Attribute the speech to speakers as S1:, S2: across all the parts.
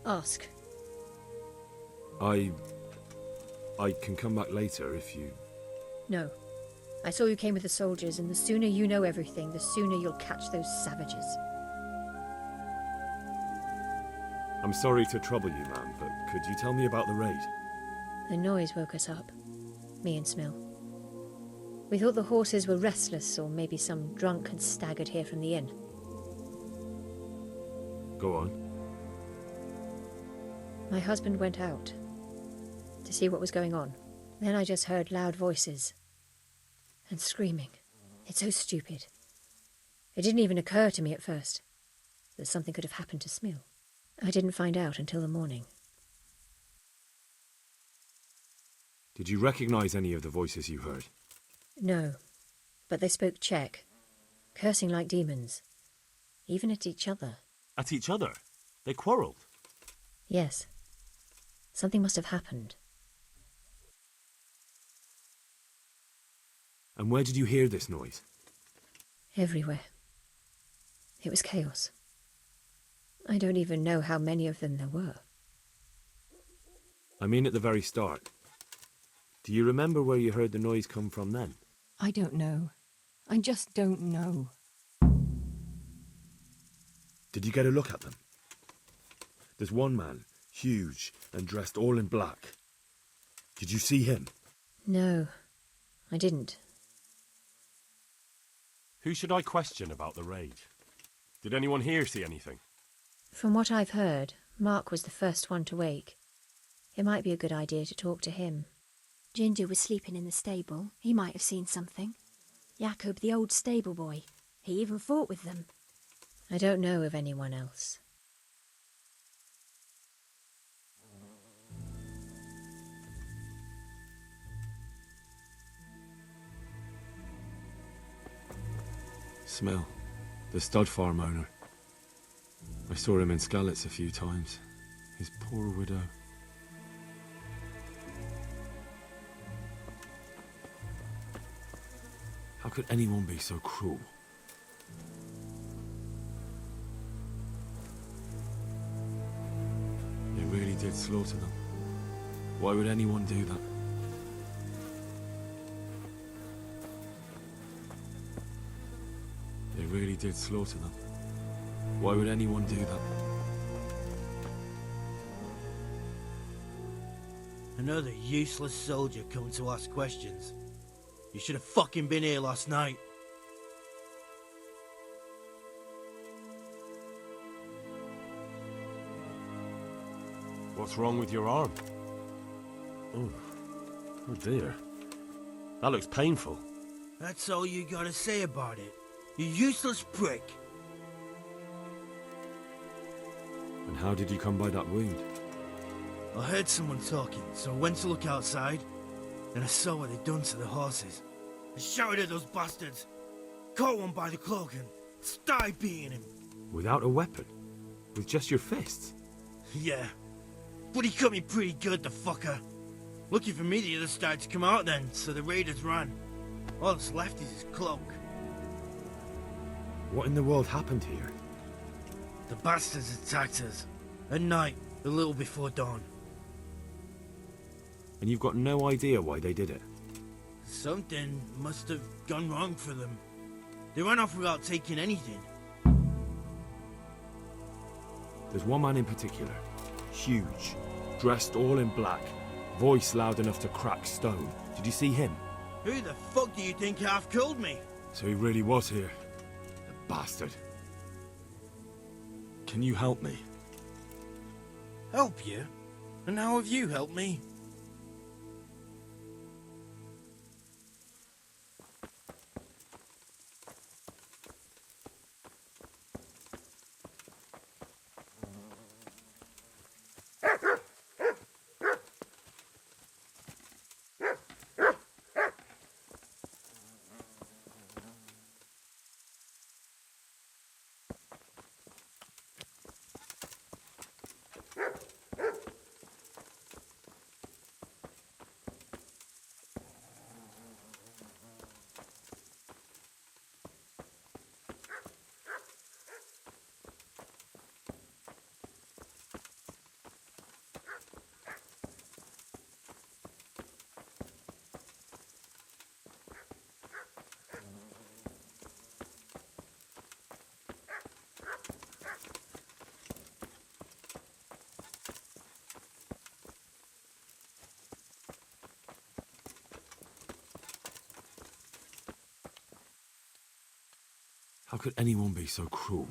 S1: Ask.
S2: I can come back later if you...
S1: No. I saw you came with the soldiers, and the sooner you know everything, the sooner you'll catch those savages.
S2: I'm sorry to trouble you, ma'am, but could you tell me about the raid?
S1: The noise woke us up. Me and Smill. We thought the horses were restless, or maybe some drunk had staggered here from the inn.
S2: Go on.
S1: My husband went out to see what was going on. Then I just heard loud voices and screaming. It's so stupid. It didn't even occur to me at first that something could have happened to Smill. I didn't find out until the morning.
S2: Did you recognize any of the voices you heard?
S1: No, but they spoke Czech, cursing like demons, even at each other.
S3: At each other? They quarrelled?
S1: Yes. Something must have happened.
S2: And where did you hear this noise?
S1: Everywhere. It was chaos. I don't even know how many of them there were.
S2: I mean at the very start. Do you remember where you heard the noise come from then?
S4: I don't know. I just don't know.
S2: Did you get a look at them? There's one man, huge and dressed all in black. Did you see him?
S1: No, I didn't.
S3: Who should I question about the raid? Did anyone here see anything?
S1: From what I've heard, Mark was the first one to wake. It might be a good idea to talk to him.
S5: Ginger was sleeping in the stable. He might have seen something. Jakob, the old stable boy. He even fought with them.
S1: I don't know of anyone else.
S2: Smell. The stud farm owner. I saw him in Skalitz a few times. His poor widow. How could anyone be so cruel? They really did slaughter them. Why would anyone do that? They really did slaughter them. Why would anyone do that?
S6: Another useless soldier coming to ask questions. You should have fucking been here last night.
S3: What's wrong with your arm? Oh dear. That looks painful.
S6: That's all you gotta say about it. You useless prick.
S2: And how did you come by that wound?
S6: I heard someone talking, so I went to look outside, and I saw what they'd done to the horses. I shouted at those bastards, caught one by the cloak and started beating him.
S2: Without a weapon? With just your fists?
S6: Yeah, but he cut me pretty good, the fucker. Lucky for me the others started to come out then, so the raiders ran. All that's left is his cloak.
S2: What in the world happened here?
S6: The bastards attacked us. At night, a little before dawn.
S2: And you've got no idea why they did it?
S6: Something must have gone wrong for them. They ran off without taking anything.
S2: There's one man in particular. Huge. Dressed all in black. Voice loud enough to crack stone. Did you see him?
S6: Who the fuck do you think half killed me?
S2: So he really was here. The bastard. Can you help me?
S6: Help you? And how have you helped me?
S2: How could anyone be so cruel?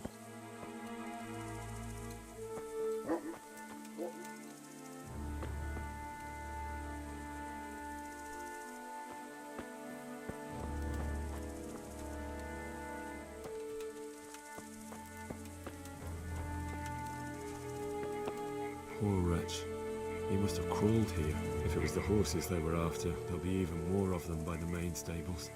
S2: Poor wretch. He must have crawled here. If it was the horses they were after, there'll be even more of them by the main stables.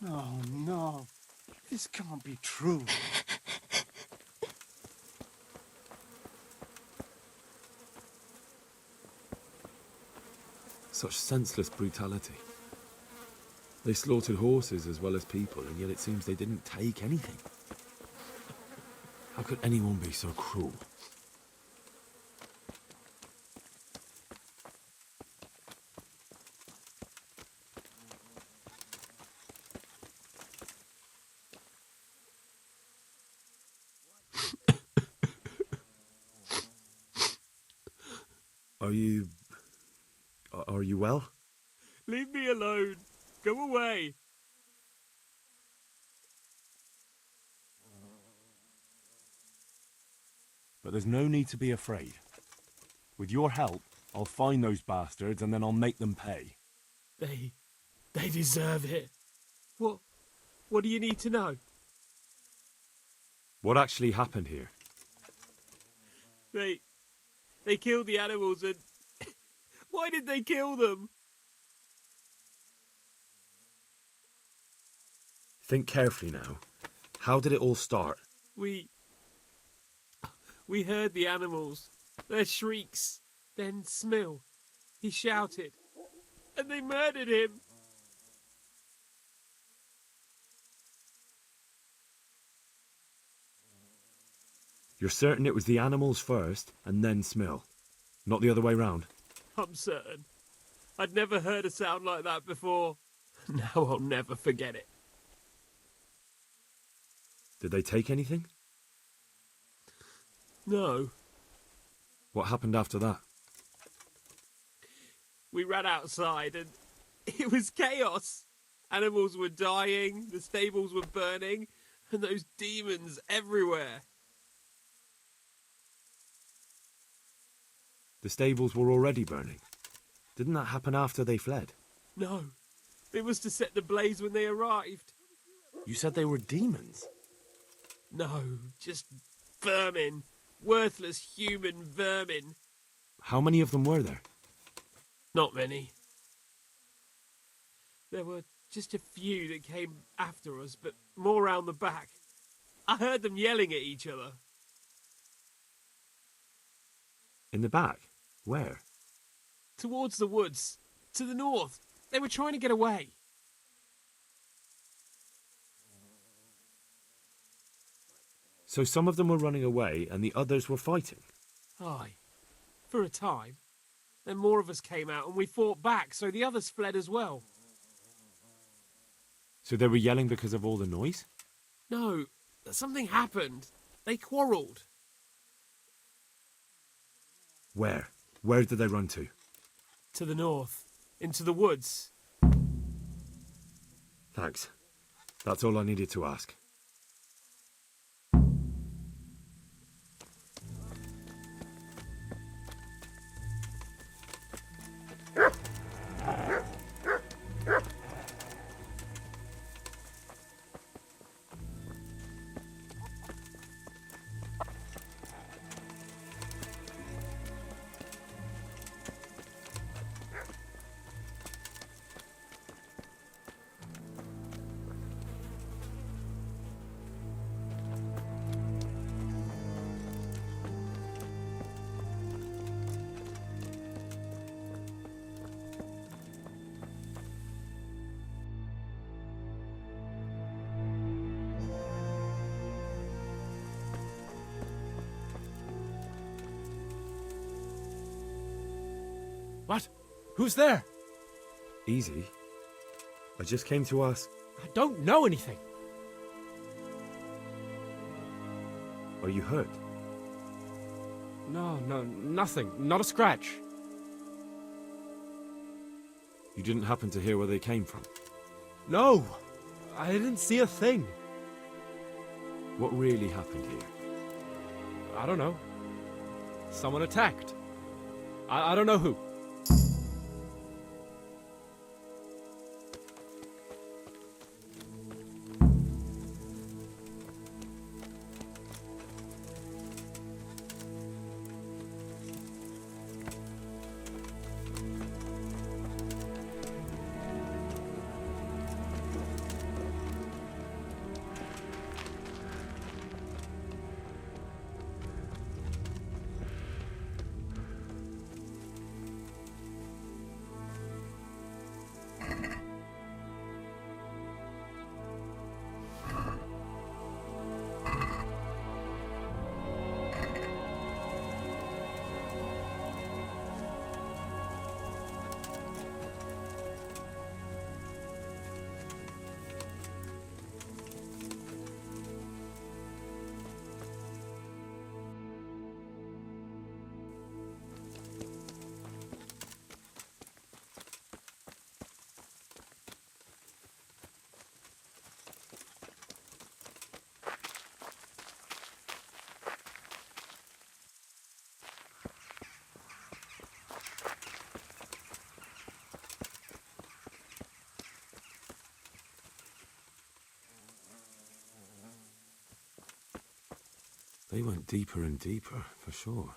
S6: Oh no, this can't be true.
S2: Such senseless brutality. They slaughtered horses as well as people, and yet it seems they didn't take anything. How could anyone be so cruel? Are you well?
S3: Leave me alone. Go away. But there's no need to be afraid. With your help, I'll find those bastards and then I'll make them pay.
S7: They deserve it. What do you need to know?
S2: What actually happened here?
S7: They killed the animals and... Why did they kill them?
S2: Think carefully now. How did it all start?
S7: We heard the animals, their shrieks, then Smill. He shouted, and they murdered him.
S2: You're certain it was the animals first, and then Smill? Not the other way round?
S7: I'm certain. I'd never heard a sound like that before. Now I'll never forget it.
S2: Did they take anything?
S7: No.
S2: What happened after that?
S7: We ran outside and it was chaos. Animals were dying, the stables were burning, and those demons everywhere.
S2: The stables were already burning. Didn't that happen after they fled?
S7: No. It was to set the blaze when they arrived.
S2: You said they were demons?
S7: No, just vermin. Worthless human vermin.
S2: How many of them were there?
S7: Not many. There were just a few that came after us, but more round the back. I heard them yelling at each other.
S2: In the back? Where?
S7: Towards the woods. To the north. They were trying to get away.
S2: So some of them were running away and the others were fighting?
S7: Aye. For a time. Then more of us came out and we fought back, so the others fled as well.
S2: So they were yelling because of all the noise?
S7: No, something happened. They quarrelled.
S2: Where? Where did they run to?
S7: To the north. Into the woods.
S2: Thanks. That's all I needed to ask.
S3: What? Who's there?
S2: Easy. I just came to ask,
S8: I don't know anything.
S2: are you hurt?
S8: No, nothing. Not a scratch.
S2: You didn't happen to hear where they came from?
S8: No, I didn't see a thing.
S2: What really happened here?
S8: I don't know. Someone attacked. I don't know who.
S2: They went deeper and deeper, for sure.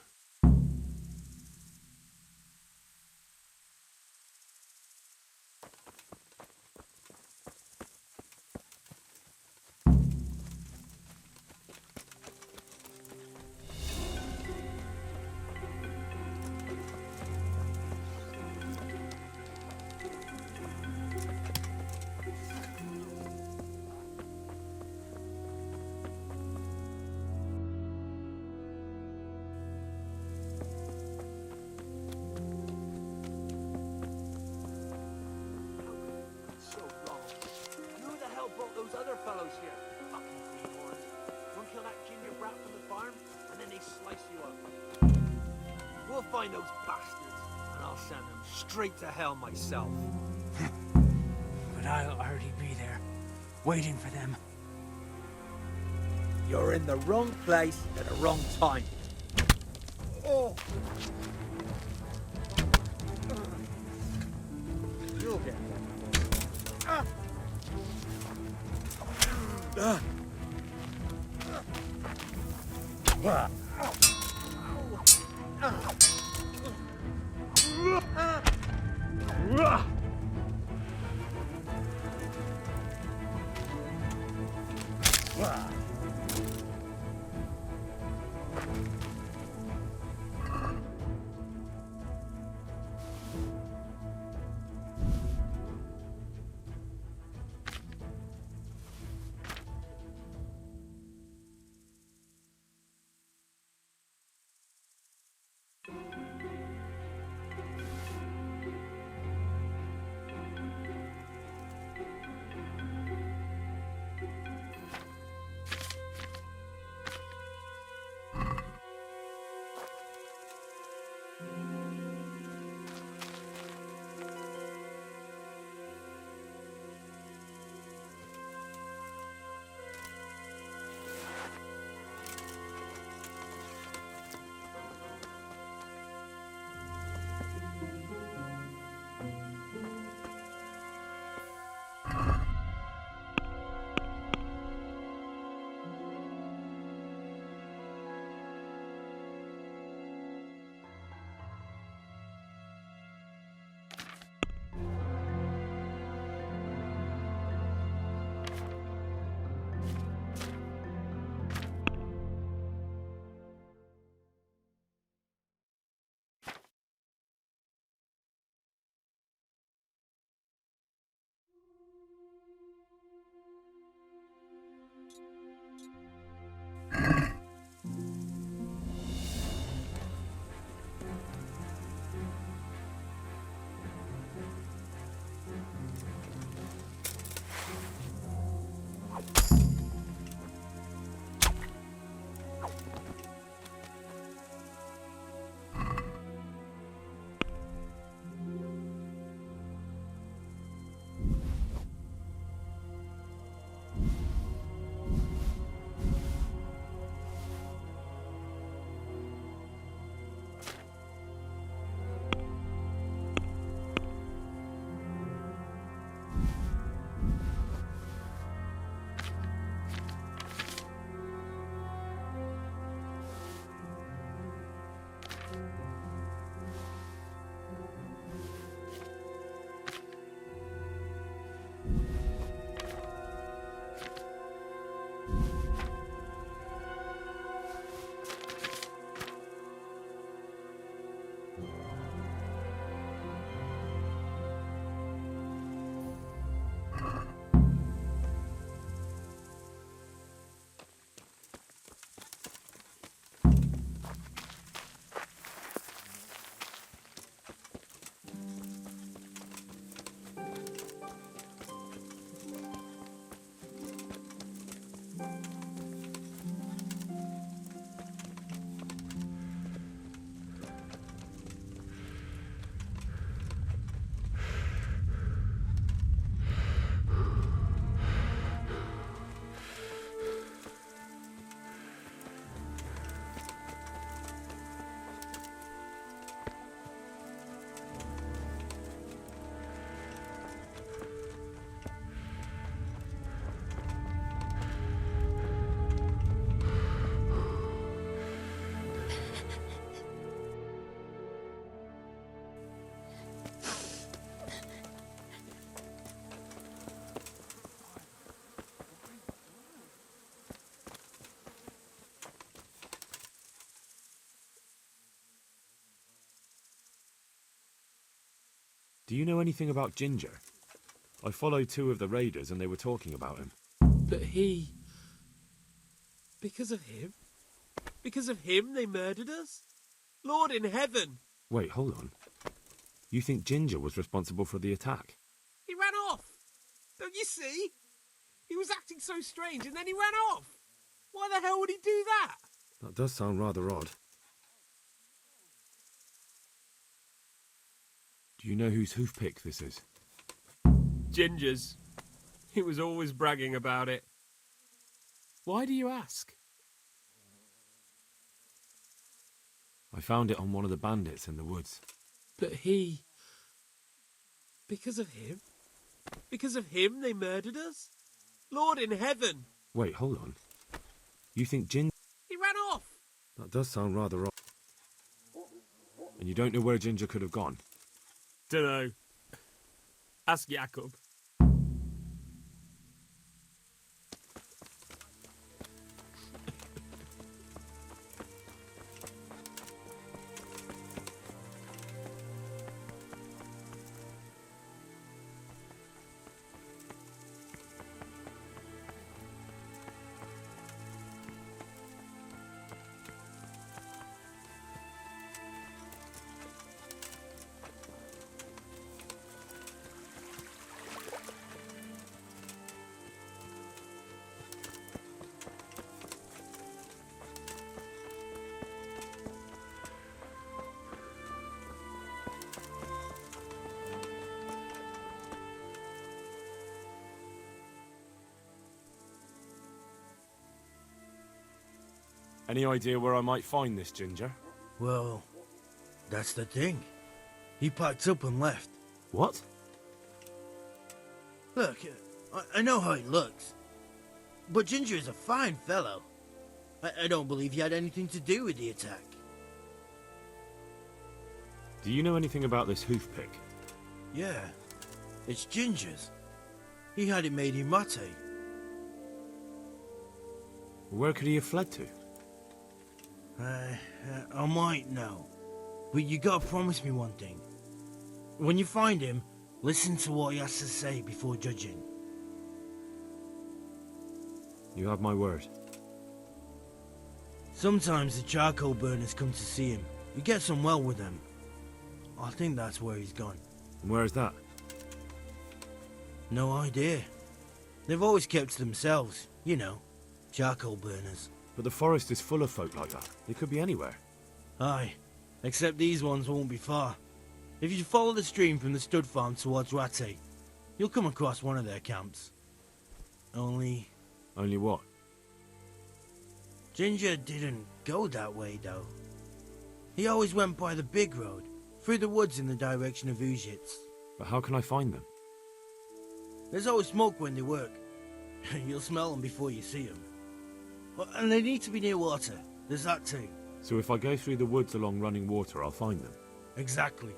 S7: So wrong. Who the hell brought those other fellows here? Fucking greenhorns. Don't kill that ginger brat from the farm, and then they slice you up. We'll find those bastards, and I'll send them straight to hell myself.
S6: But I'll already be there, waiting for them.
S9: You're in the wrong place at the wrong time. Oh! You'll get that.
S2: Do you know anything about Ginger? I followed 2 of the raiders and they were talking about him.
S7: But he... Because of him? Because of him they murdered us? Lord in heaven!
S2: Wait, hold on. You think Ginger was responsible for the attack?
S7: He ran off! Don't you see? He was acting so strange and then he ran off! Why the hell would he do that?
S2: That does sound rather odd. Do you know whose hoofpick this is?
S7: Ginger's. He was always bragging about it. Why do you ask?
S2: I found it on one of the bandits in the woods.
S7: But he... Because of him? Because of him they murdered us? Lord in heaven!
S2: Wait, hold on. You think Ginger...
S7: He ran off!
S2: That does sound rather odd. And you don't know where Ginger could have gone?
S7: Dunno. Ask Jakob.
S3: Any idea where I might find this Ginger?
S6: Well, that's the thing. He packed up and left.
S2: What?
S6: Look, I know how he looks. But Ginger is a fine fellow. I don't believe he had anything to do with the attack.
S2: Do you know anything about this hoofpick?
S6: Yeah, it's Ginger's. He had it made in Mate.
S2: Where could he have fled to?
S6: I might know. But you gotta promise me one thing. When you find him, listen to what he has to say before judging.
S2: You have my word.
S6: Sometimes the charcoal burners come to see him. He gets on well with them. I think that's where he's gone.
S2: And where is that?
S6: No idea. They've always kept to themselves, you know, charcoal burners.
S2: But the forest is full of folk like that. They could be anywhere.
S6: Aye, except these ones won't be far. If you follow the stream from the stud farm towards Rate, you'll come across one of their camps. Only
S2: what?
S6: Ginger didn't go that way, though. He always went by the big road, through the woods in the direction of Uzhitz.
S2: But how can I find them?
S6: There's always smoke when they work. You'll smell them before you see them. And they need to be near water. There's that too.
S2: So if I go through the woods along running water, I'll find them?
S6: Exactly.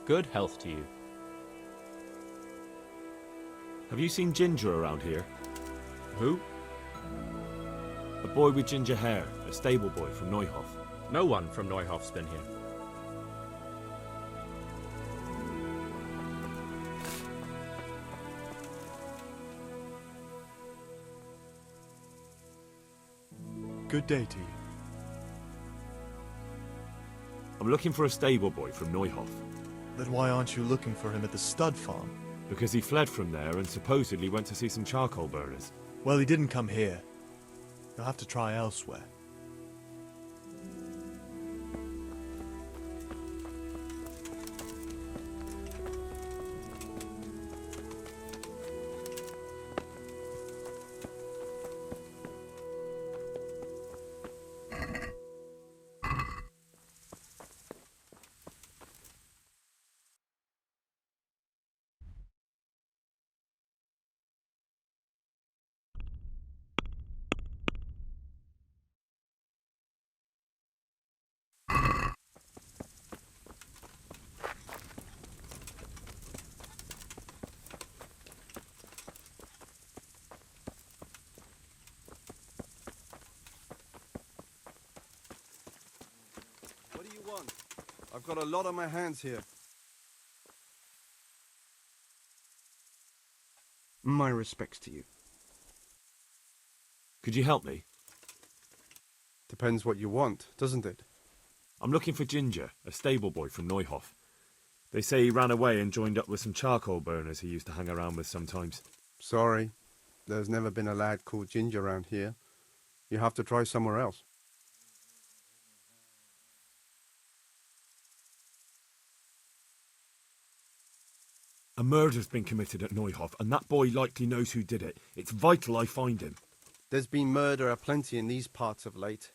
S10: Good health to you.
S2: Have you seen Ginger around here?
S8: Who?
S2: A boy with ginger hair, a stable boy from Neuhof.
S8: No one from Neuhof's been here.
S11: Good day to you.
S2: I'm looking for a stable boy from Neuhof.
S11: Then why aren't you looking for him at the stud farm?
S2: Because he fled from there and supposedly went to see some charcoal burners.
S11: Well, he didn't come here. You'll have to try elsewhere.
S12: What do you want? I've got a lot on my hands here. My respects to you.
S2: Could you help me?
S12: Depends what you want, doesn't it?
S2: I'm looking for Ginger, a stable boy from Neuhof. They say he ran away and joined up with some charcoal burners he used to hang around with sometimes.
S12: Sorry, there's never been a lad called Ginger around here. You have to try somewhere else.
S2: A murder's been committed at Neuhof, and that boy likely knows who did it. It's vital I find him.
S12: There's been murder aplenty in these parts of late,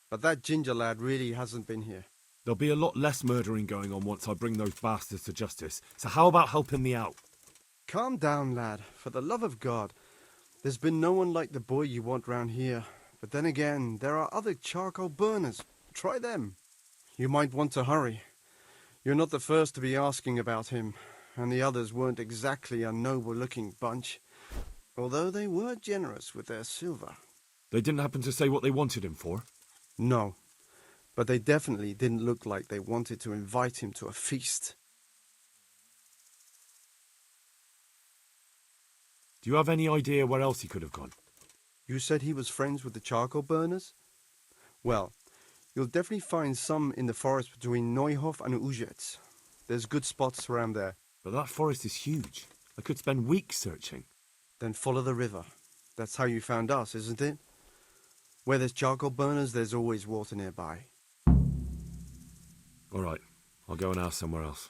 S12: but that Ginger lad really hasn't been here.
S2: There'll be a lot less murdering going on once I bring those bastards to justice, so how about helping me out?
S12: Calm down, lad, for the love of God. There's been no one like the boy you want round here, but then again, there are other charcoal burners. Try them. You might want to hurry. You're not the first to be asking about him, and the others weren't exactly a noble-looking bunch, although they were generous with their silver.
S2: They didn't happen to say what they wanted him for?
S12: No, but they definitely didn't look like they wanted to invite him to a feast.
S2: Do you have any idea where else he could have gone?
S12: You said he was friends with the charcoal burners? Well, you'll definitely find some in the forest between Neuhof and Ujetz. There's good spots around there.
S2: But that forest is huge. I could spend weeks searching.
S12: Then follow the river. That's how you found us, isn't it? Where there's charcoal burners, there's always water nearby.
S2: All right, I'll go and ask somewhere else.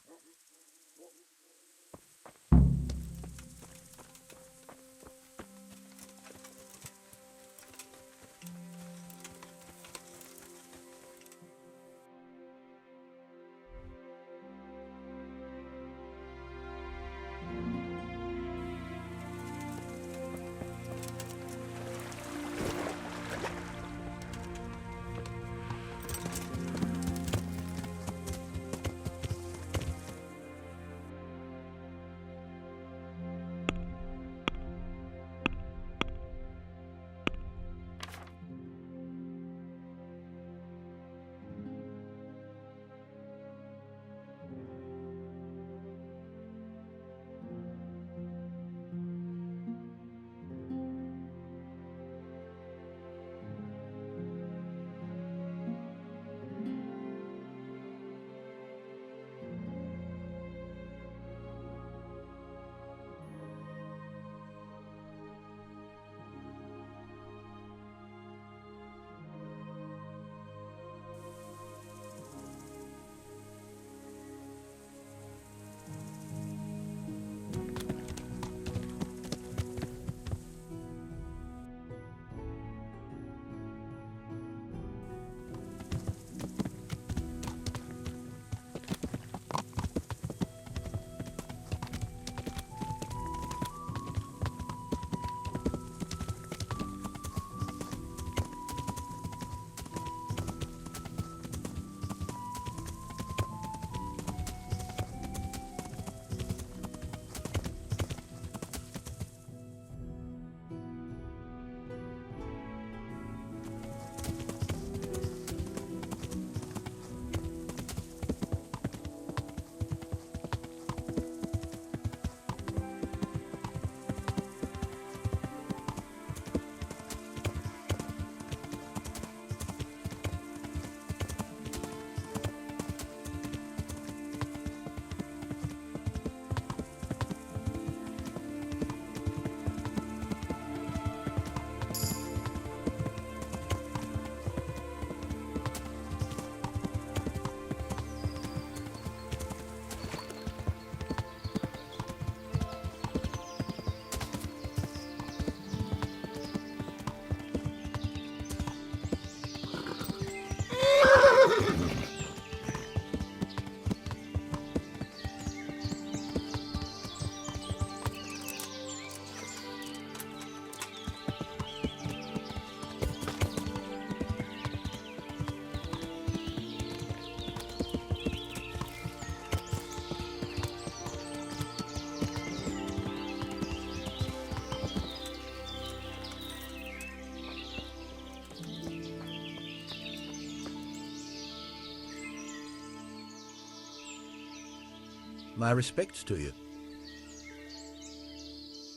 S10: My respects to you.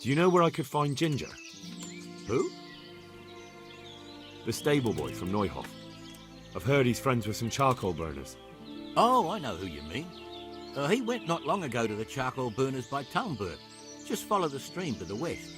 S2: Do you know where I could find Ginger?
S10: Who?
S2: The stable boy from Neuhof. I've heard he's friends with some charcoal burners.
S10: Oh, I know who you mean. He went not long ago to the charcoal burners by Talmberg. Just follow the stream to the west.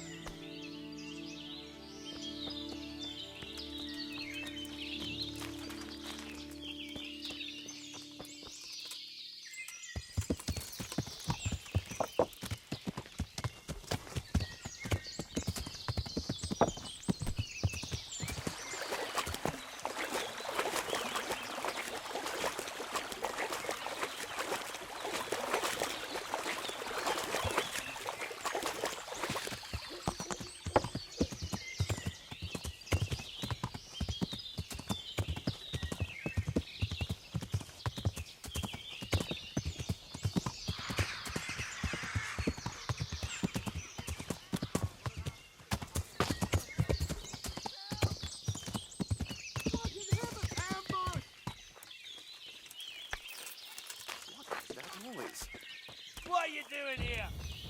S7: What are you doing here?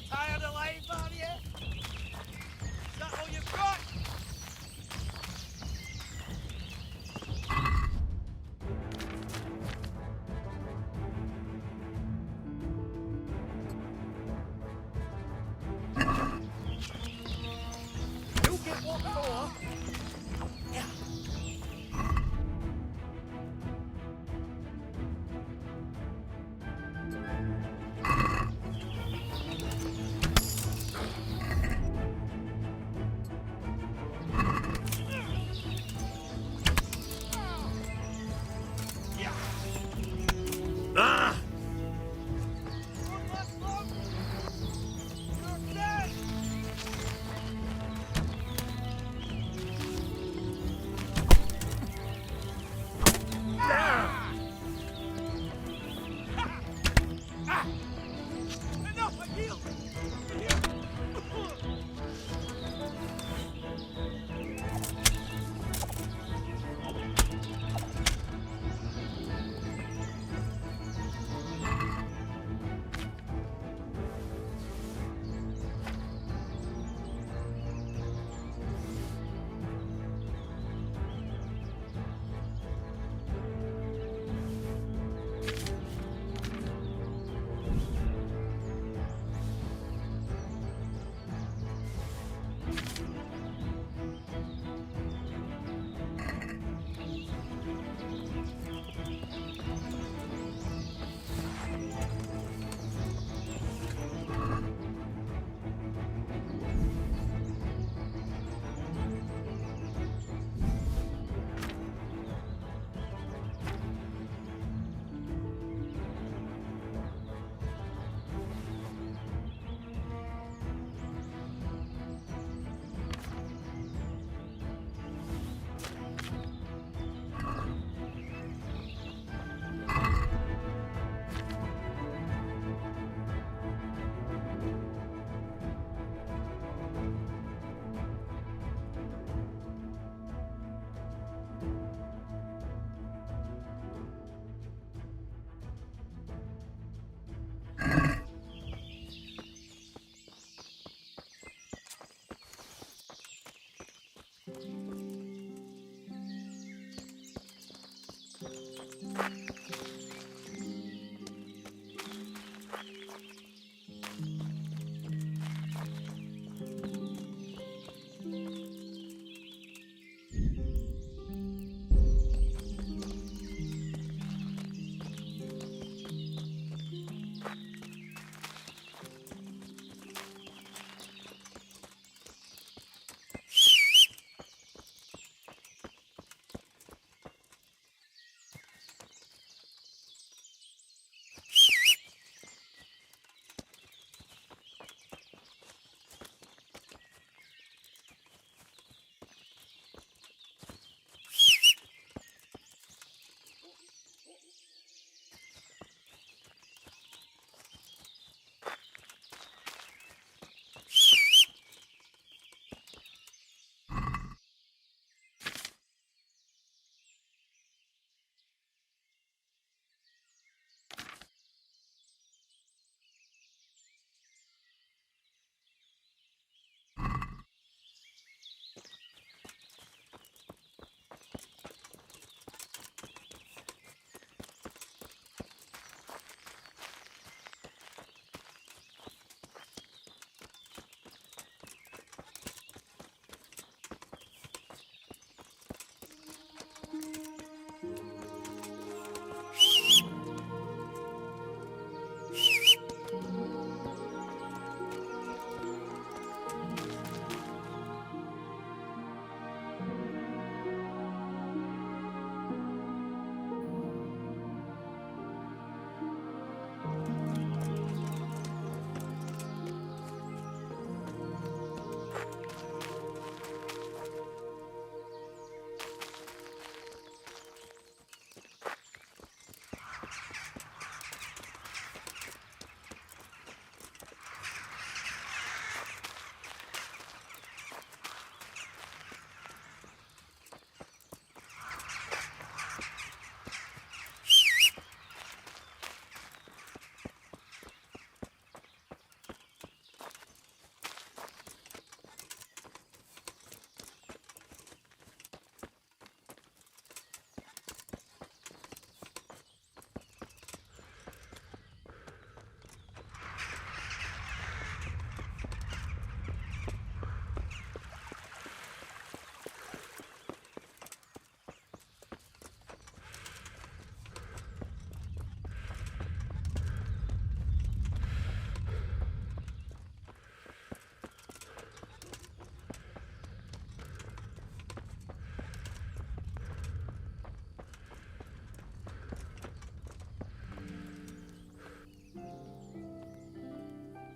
S7: Tired of life, are you? Is that all you've got? You'll get what for? Yeah.
S10: Ah!
S7: Enough, I yield!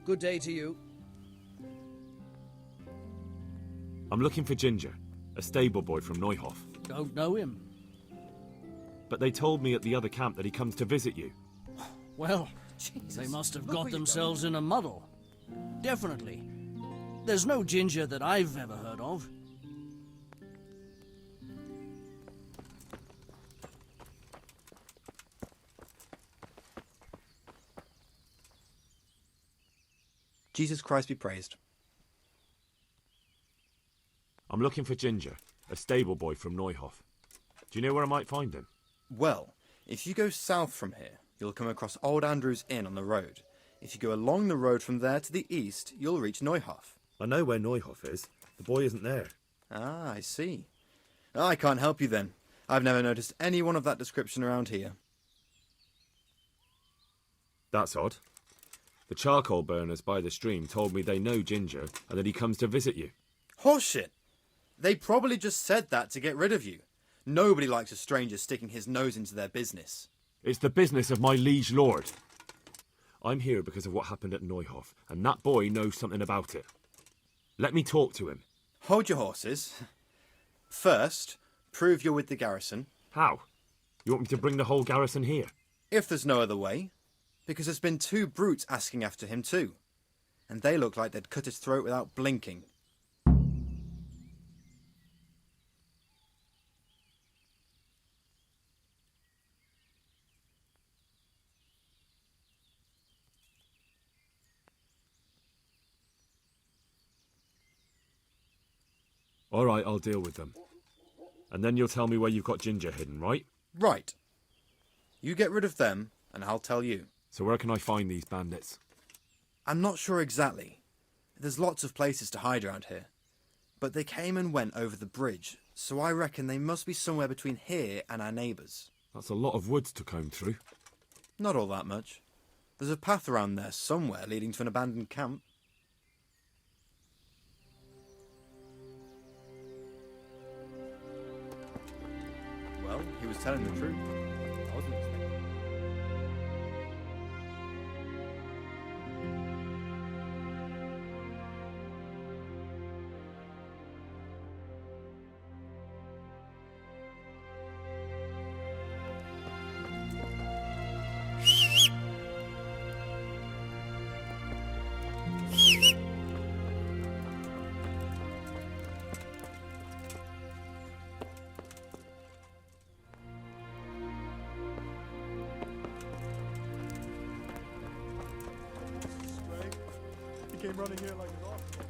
S13: Good day to you.
S2: I'm looking for Ginger, a stable boy from Neuhof.
S13: Don't know him.
S2: But they told me at the other camp that he comes to visit you.
S13: Well, they must have got themselves in a muddle. Definitely. There's no Ginger that I've ever heard of.
S14: Jesus Christ be praised.
S2: I'm looking for Ginger, a stable boy from Neuhof. Do you know where I might find him?
S14: Well, if you go south from here, you'll come across Old Andrew's Inn on the road. If you go along the road from there to the east, you'll reach Neuhof.
S2: I know where Neuhof is. The boy isn't there.
S14: Ah, I see. I can't help you then. I've never noticed anyone of that description around here.
S2: That's odd. The charcoal burners by the stream told me they know Ginger and that he comes to visit you.
S14: Horseshit! They probably just said that to get rid of you. Nobody likes a stranger sticking his nose into their business.
S2: It's the business of my liege lord. I'm here because of what happened at Neuhof, and that boy knows something about it. Let me talk to him.
S14: Hold your horses. First, prove you're with the garrison.
S2: How? You want me to bring the whole garrison here?
S14: If there's no other way. Because there's been 2 brutes asking after him too. And they look like they'd cut his throat without blinking.
S2: All right, I'll deal with them. And then you'll tell me where you've got Ginger hidden, right?
S14: Right. You get rid of them, and I'll tell you.
S2: So where can I find these bandits?
S14: I'm not sure exactly. There's lots of places to hide around here. But they came and went over the bridge, so I reckon they must be somewhere between here and our neighbours.
S2: That's a lot of woods to comb through.
S14: Not all that much. There's a path around there somewhere leading to an abandoned camp. Well, he was telling the truth. I wasn't expecting.
S11: He came running here like an awesome.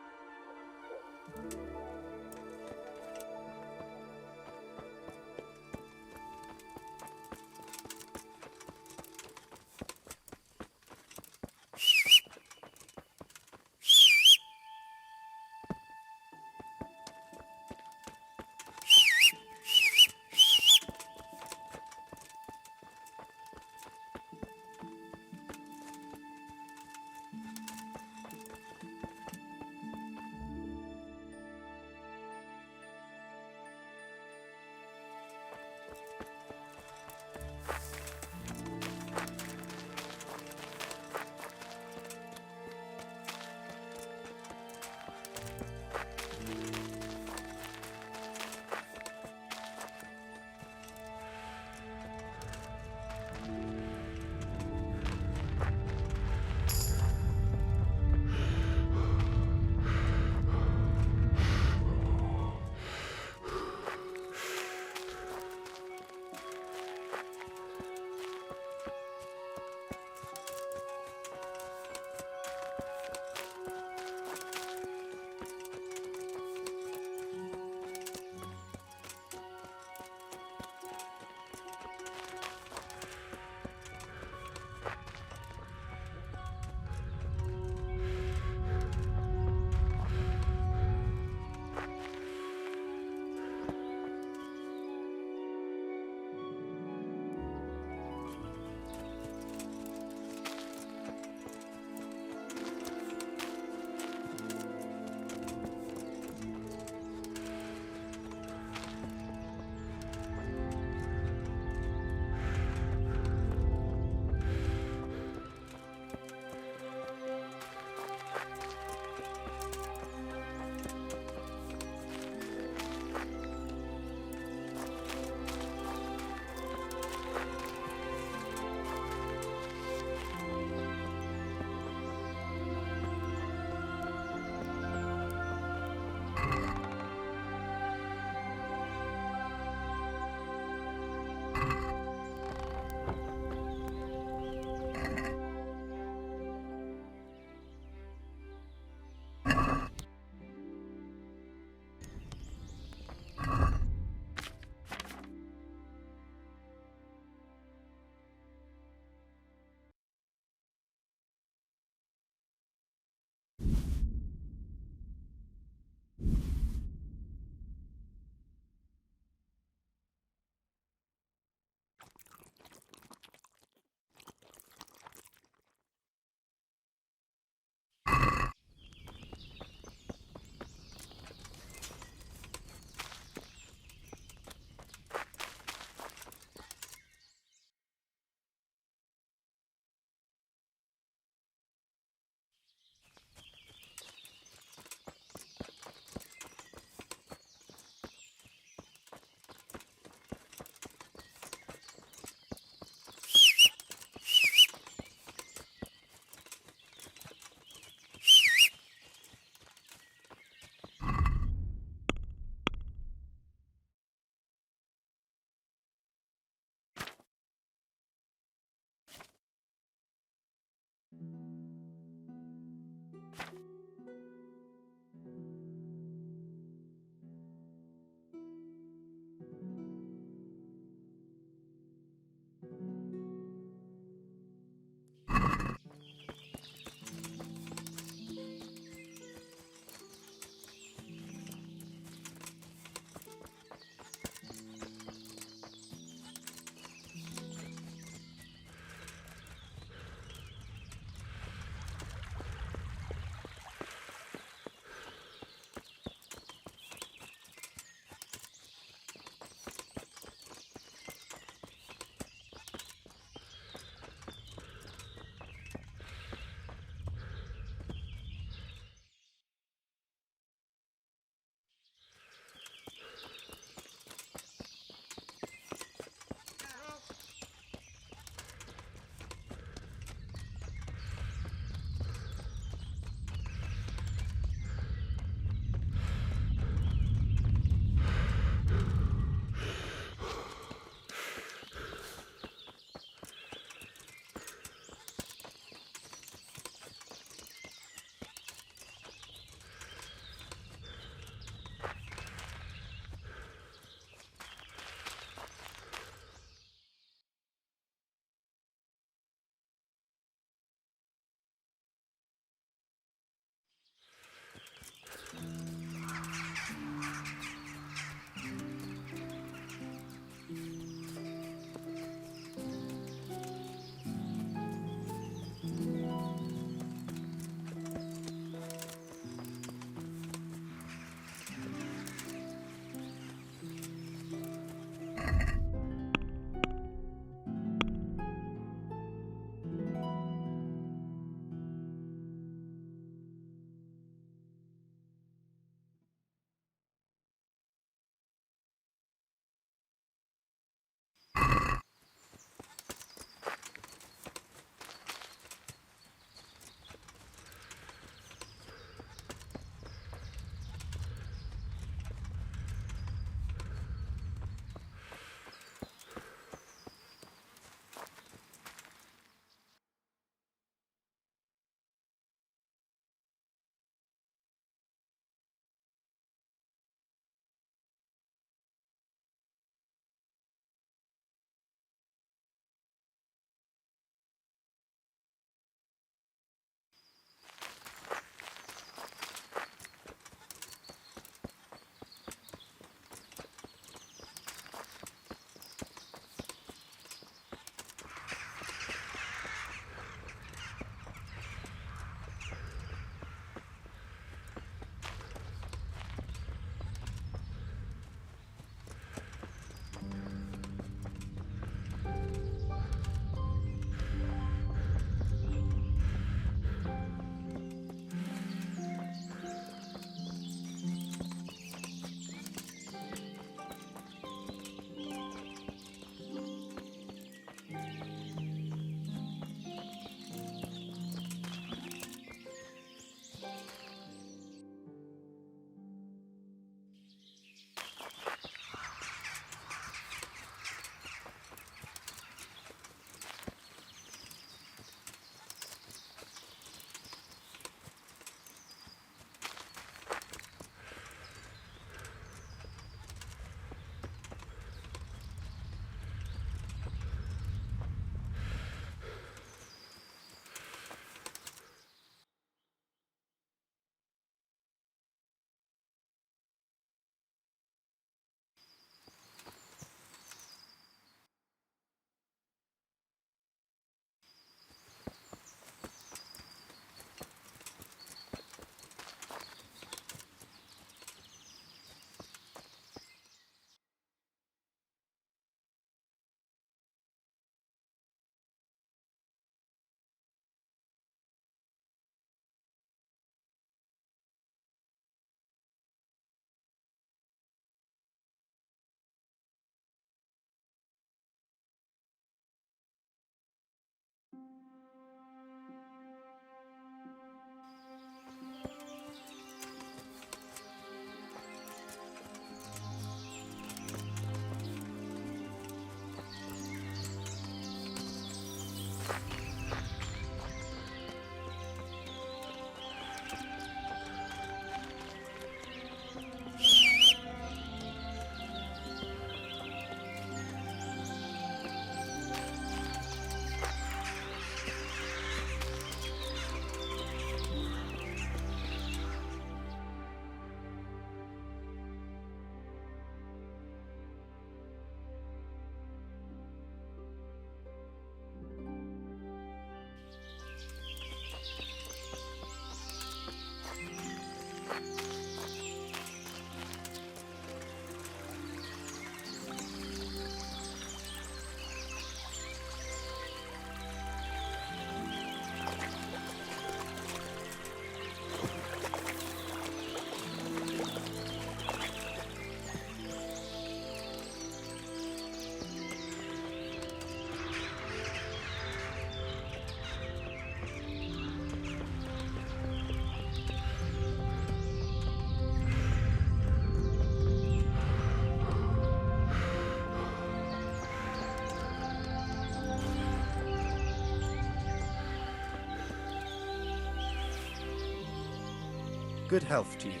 S14: Good health to you.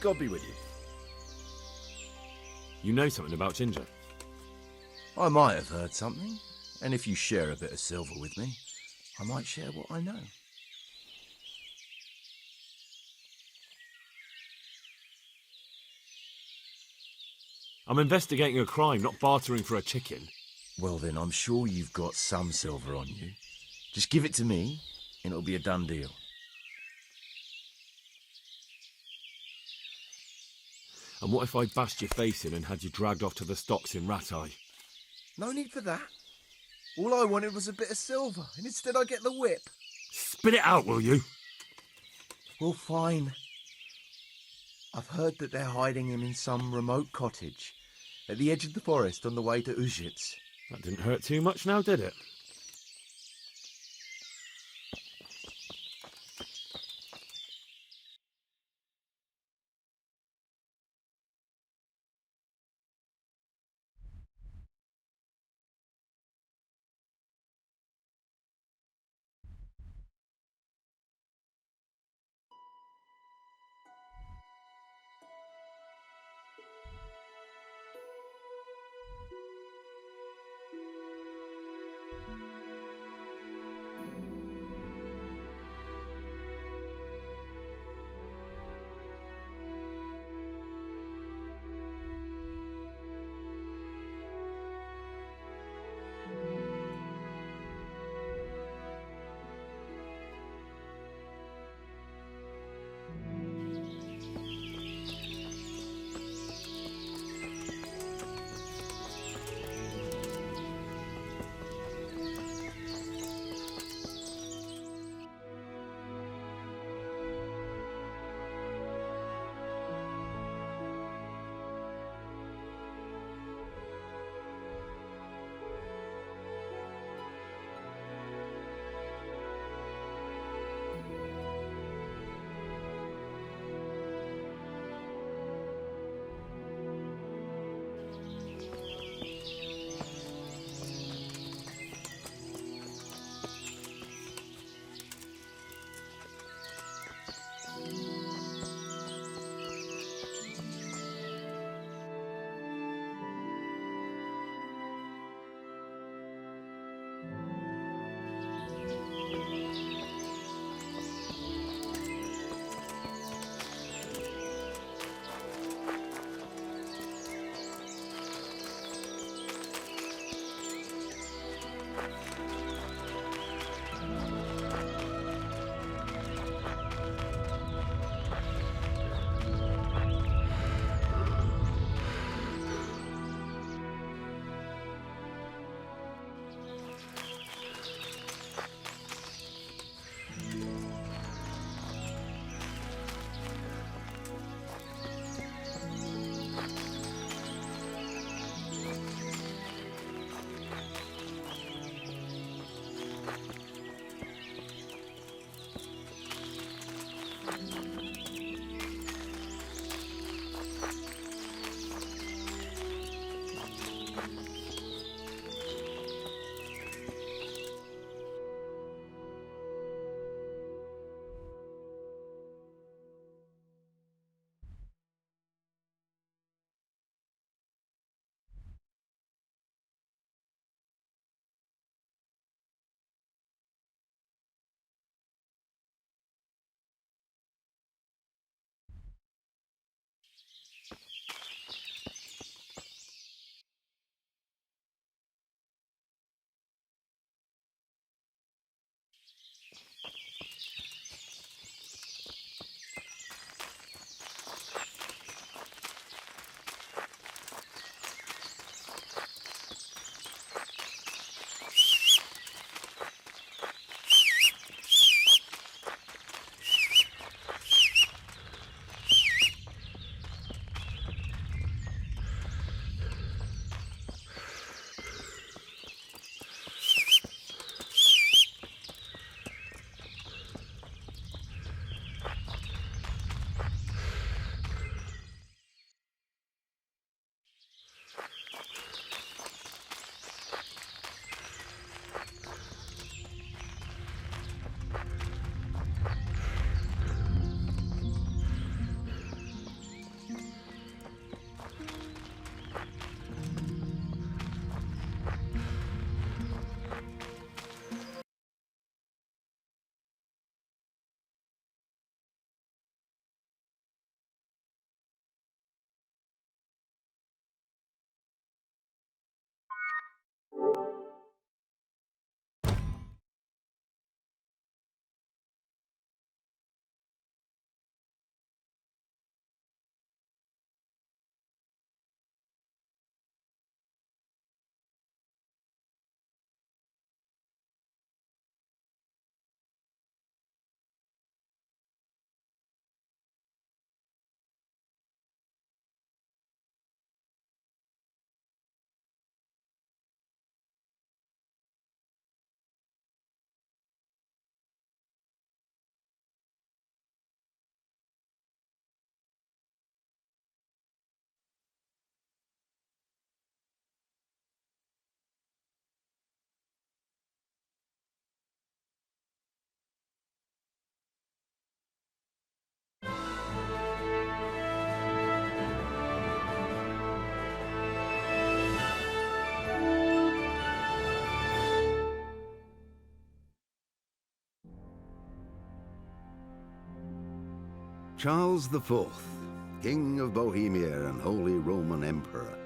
S15: God be with you.
S2: You know something about Ginger?
S15: I might have heard something, and if you share a bit of silver with me, I might share what I know.
S2: I'm investigating a crime, not bartering for a chicken.
S15: Well then, I'm sure you've got some silver on you. Just give it to me, and it'll be a done deal.
S2: And what if I bashed your face in and had you dragged off to the stocks in Rat Eye?
S15: No need for that. All I wanted was a bit of silver, and instead I get the whip.
S2: Spit it out, will you?
S15: Well, fine. I've heard that they're hiding him in some remote cottage at the edge of the forest on the way to Uzhitz.
S2: That didn't hurt too much now, did it?
S16: Charles IV, King of Bohemia and Holy Roman Emperor,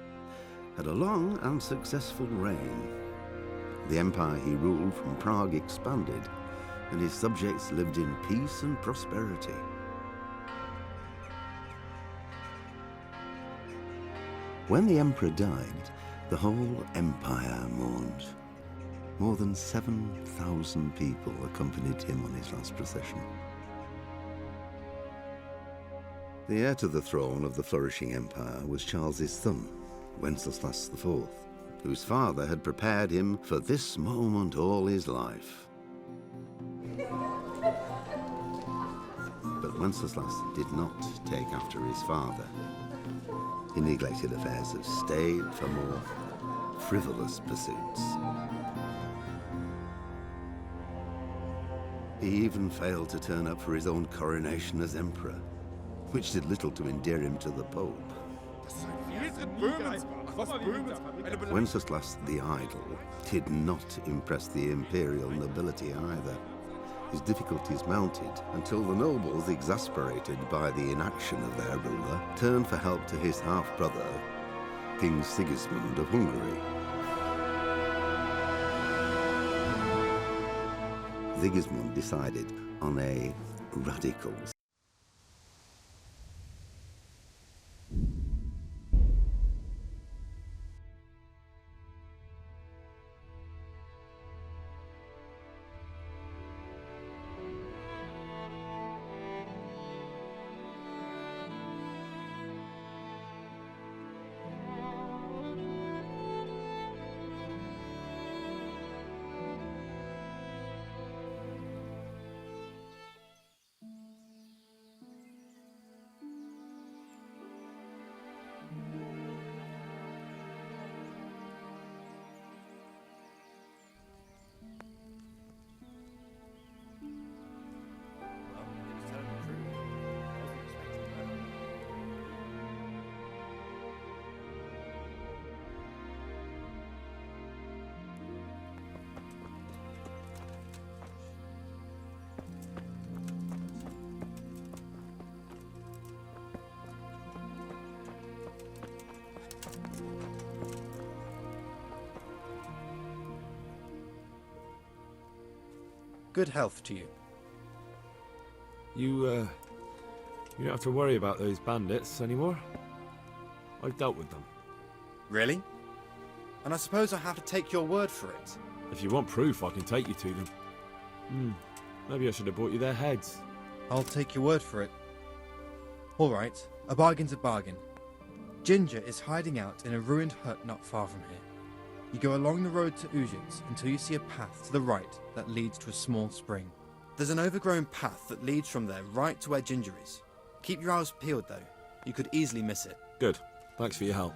S16: had a long and successful reign. The empire he ruled from Prague expanded, and his subjects lived in peace and prosperity. When the emperor died, the whole empire mourned. More than 7,000 people accompanied him on his last procession. The heir to the throne of the flourishing empire was Charles's son, Wenceslas IV, whose father had prepared him for this moment all his life. But Wenceslas did not take after his father. He neglected affairs of state for more frivolous pursuits. He even failed to turn up for his own coronation as emperor, which did little to endear him to the Pope. Wenceslas the Idle did not impress the imperial nobility either. His difficulties mounted until the nobles, exasperated by the inaction of their ruler, turned for help to his half-brother, King Sigismund of Hungary. Sigismund decided on a radical
S14: Good health to you.
S2: You don't have to worry about those bandits anymore. I've dealt with them.
S14: Really? And I suppose I have to take your word for it.
S2: If you want proof, I can take you to them. Maybe I should have brought you their heads.
S14: I'll take your word for it. All right, a bargain's a bargain. Ginger is hiding out in a ruined hut not far from here. You go along the road to Ujits until you see a path to the right that leads to a small spring. There's an overgrown path that leads from there right to where Ginger is. Keep your eyes peeled though. You could easily miss it.
S2: Good. Thanks for your help.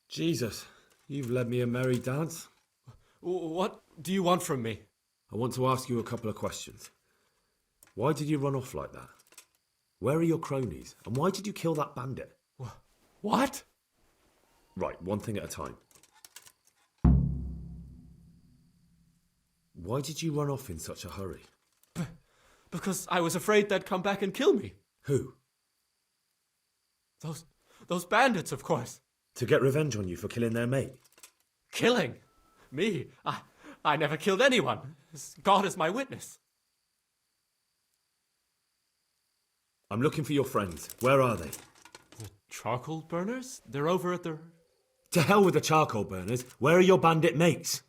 S2: Jesus, you've led me a merry dance.
S8: What do you want from me?
S2: I want to ask you a couple of questions. Why did you run off like that? Where are your cronies? And why did you kill that bandit?
S8: What?
S2: Right, one thing at a time. Why did you run off in such a hurry?
S8: Because I was afraid they'd come back and kill me.
S2: Who?
S8: Those bandits, of course.
S2: To get revenge on you for killing their mate?
S8: Killing? Me? I never killed anyone. God is my witness.
S2: I'm looking for your friends. Where are they?
S8: The charcoal burners? They're over at the...
S2: To hell with the charcoal burners. Where are your bandit mates?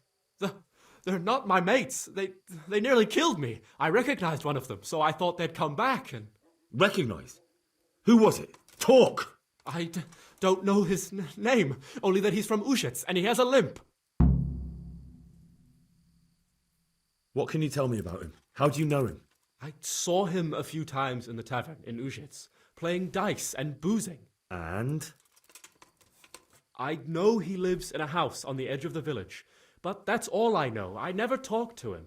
S8: They're not my mates. They nearly killed me. I recognized one of them, so I thought they'd come back and...
S2: Recognized? Who was it? Talk!
S8: I don't know his name, only that he's from Ushets and he has a limp.
S2: What can you tell me about him? How do you know him?
S8: I saw him a few times in the tavern in Ushets, playing dice and boozing.
S2: And?
S8: I know he lives in a house on the edge of the village, but that's all I know. I never talked to him.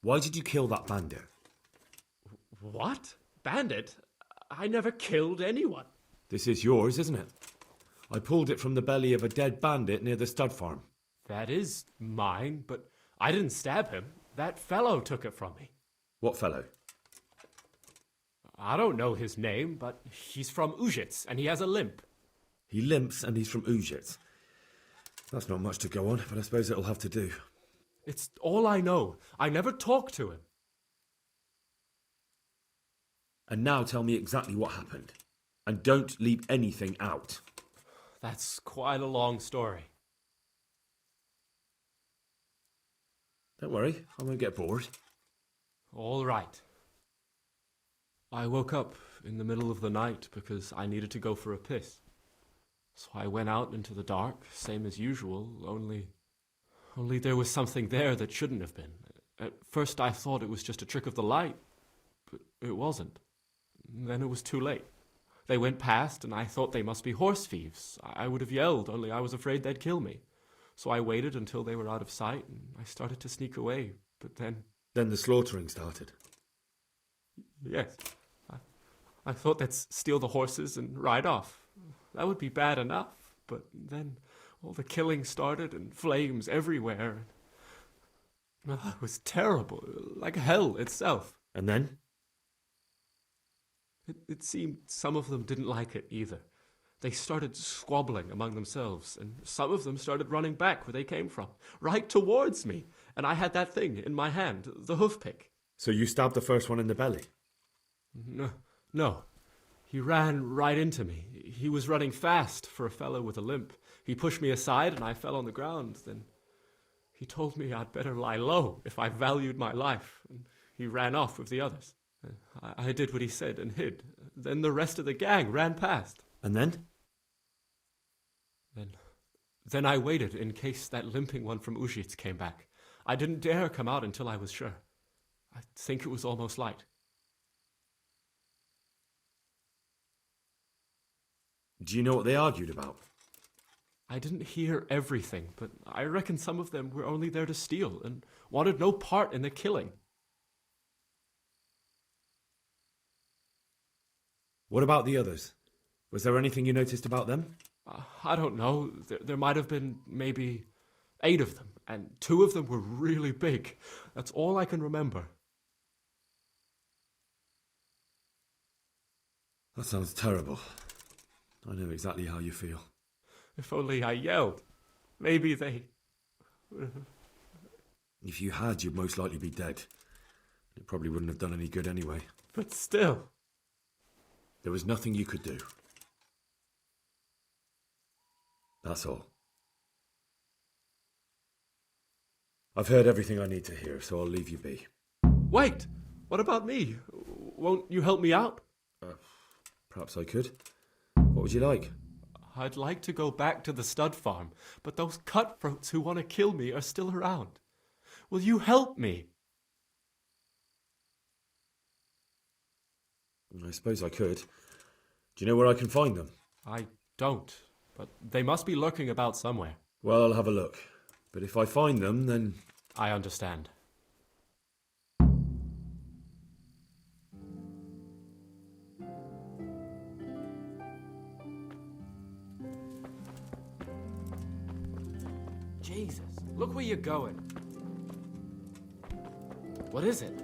S2: Why did you kill that bandit?
S8: What? Bandit? I never killed anyone.
S2: This is yours, isn't it? I pulled it from the belly of a dead bandit near the stud farm.
S8: That is mine, but I didn't stab him. That fellow took it from me.
S2: What fellow?
S8: I don't know his name, but he's from Ushets and he has a limp.
S2: He limps and he's from Ushets. That's not much to go on, but I suppose it'll have to do.
S8: It's all I know. I never talked to him.
S2: And now tell me exactly what happened. And don't leave anything out.
S8: That's quite a long story.
S2: Don't worry, I won't get bored.
S8: All right. I woke up in the middle of the night because I needed to go for a piss. So I went out into the dark, same as usual, only there was something there that shouldn't have been. At first I thought it was just a trick of the light, but it wasn't. Then it was too late. They went past and I thought they must be horse thieves. I would have yelled, only I was afraid they'd kill me. So I waited until they were out of sight and I started to sneak away, but then...
S2: Then the slaughtering started?
S8: Yes. I thought they'd steal the horses and ride off. That would be bad enough, but then all the killing started and flames everywhere. It was terrible, like hell itself.
S2: And then?
S8: It seemed some of them didn't like it either. They started squabbling among themselves, and some of them started running back where they came from, right towards me. And I had that thing in my hand, the hoof pick.
S2: So you stabbed the first one in the belly?
S8: No. He ran right into me. He was running fast for a fellow with a limp. He pushed me aside and I fell on the ground. Then he told me I'd better lie low if I valued my life. And he ran off with the others. I did what he said and hid. Then the rest of the gang ran past.
S2: And then?
S8: Then I waited in case that limping one from Ushits came back. I didn't dare come out until I was sure. I think it was almost light.
S2: Do you know what they argued about?
S8: I didn't hear everything, but I reckon some of them were only there to steal and wanted no part in the killing.
S2: What about the others? Was there anything you noticed about them?
S8: I don't know. There might have been maybe 8 of them, and 2 of them were really big. That's all I can remember.
S2: That sounds terrible. I know exactly how you feel.
S8: If only I yelled. Maybe they...
S2: If you had, you'd most likely be dead. It probably wouldn't have done any good anyway.
S8: But still...
S2: There was nothing you could do. That's all. I've heard everything I need to hear, so I'll leave you be.
S8: Wait! What about me? Won't you help me out?
S2: Perhaps I could. What would you like?
S8: I'd like to go back to the stud farm, but those cutthroats who want to kill me are still around. Will you help me?
S2: I suppose I could. Do you know where I can find them?
S8: I don't, but they must be lurking about somewhere.
S2: Well, I'll have a look. But if I find them, then...
S8: I understand. Jesus, look where you're going. What is it?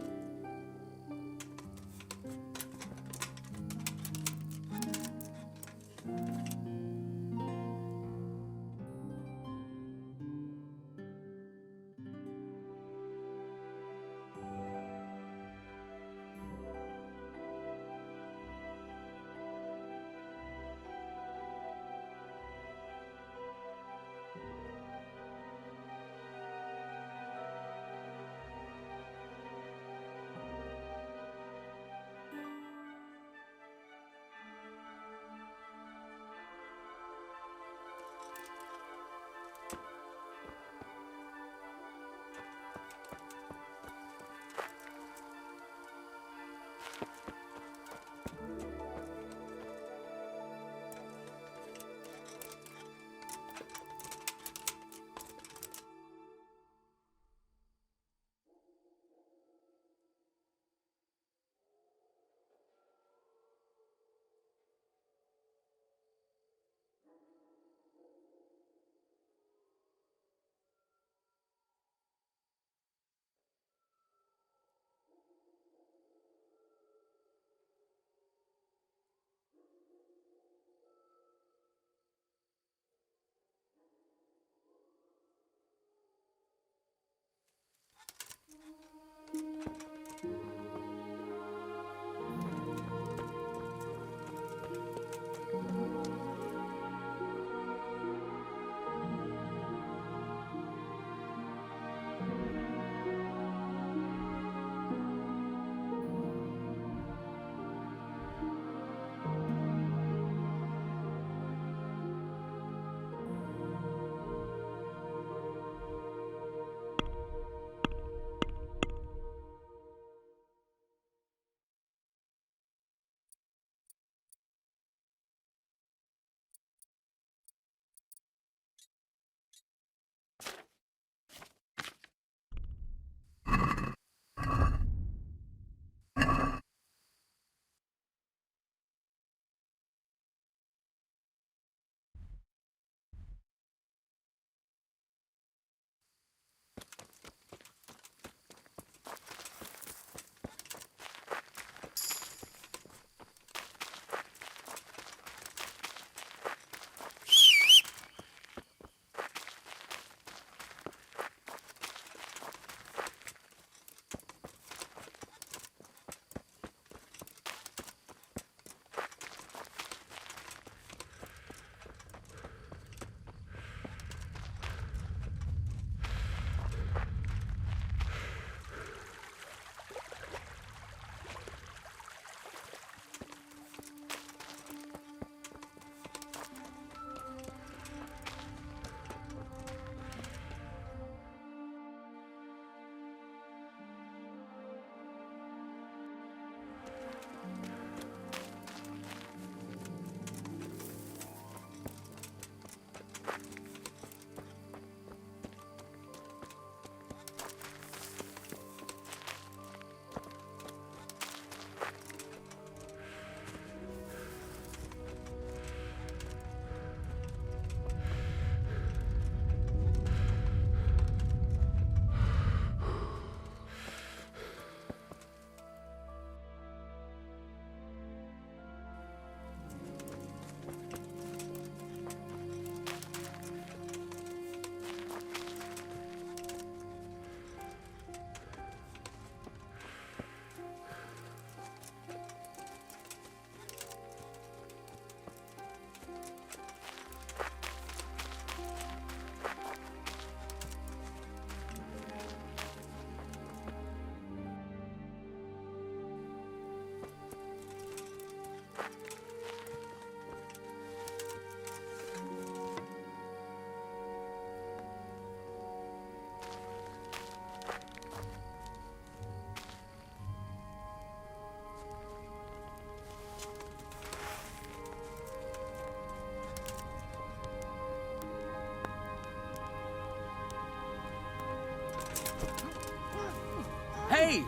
S13: Hey!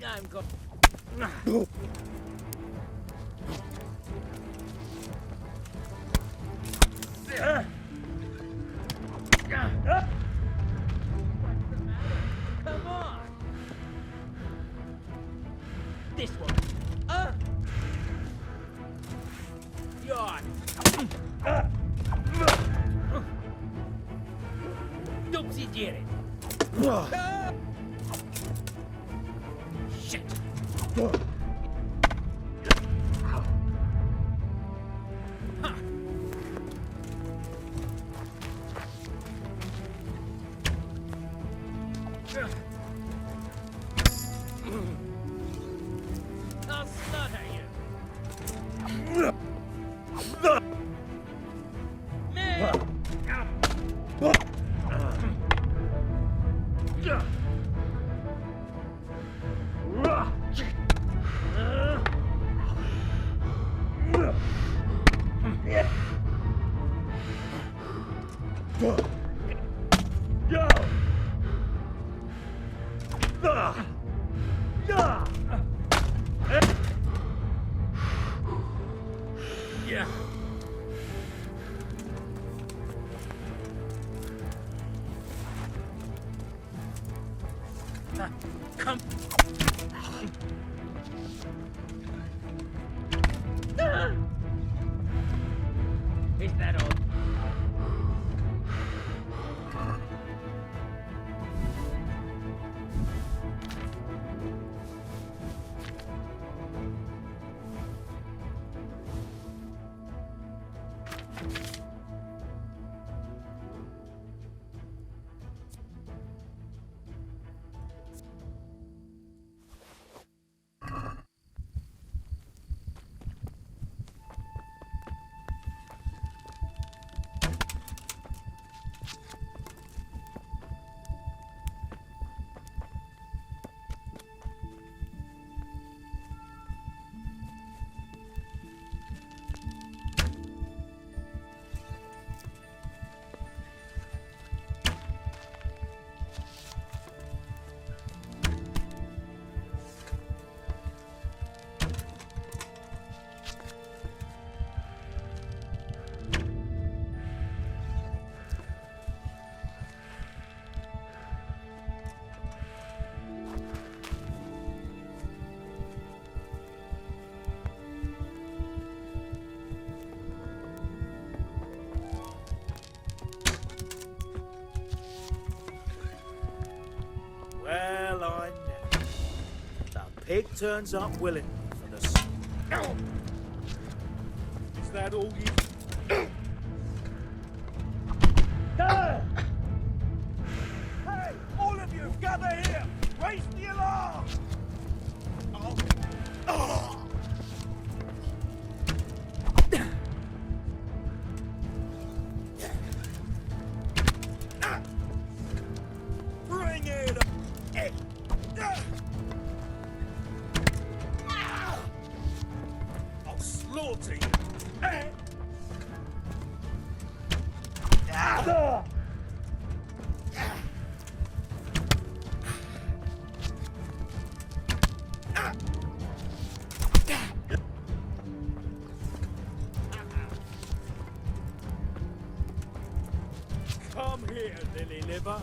S9: I'm got.
S7: Come on! This one. Yawn. Doopsie did it. Shit. I'll slaughter you. Man! Yeah. Come. Is that all?
S9: Well, I know. The pig turns up willingly for the... Is that all you... Hey, all of you, gather here! Raise the alarm! Bring it up! I'll slaughter you! Come here, lily liver.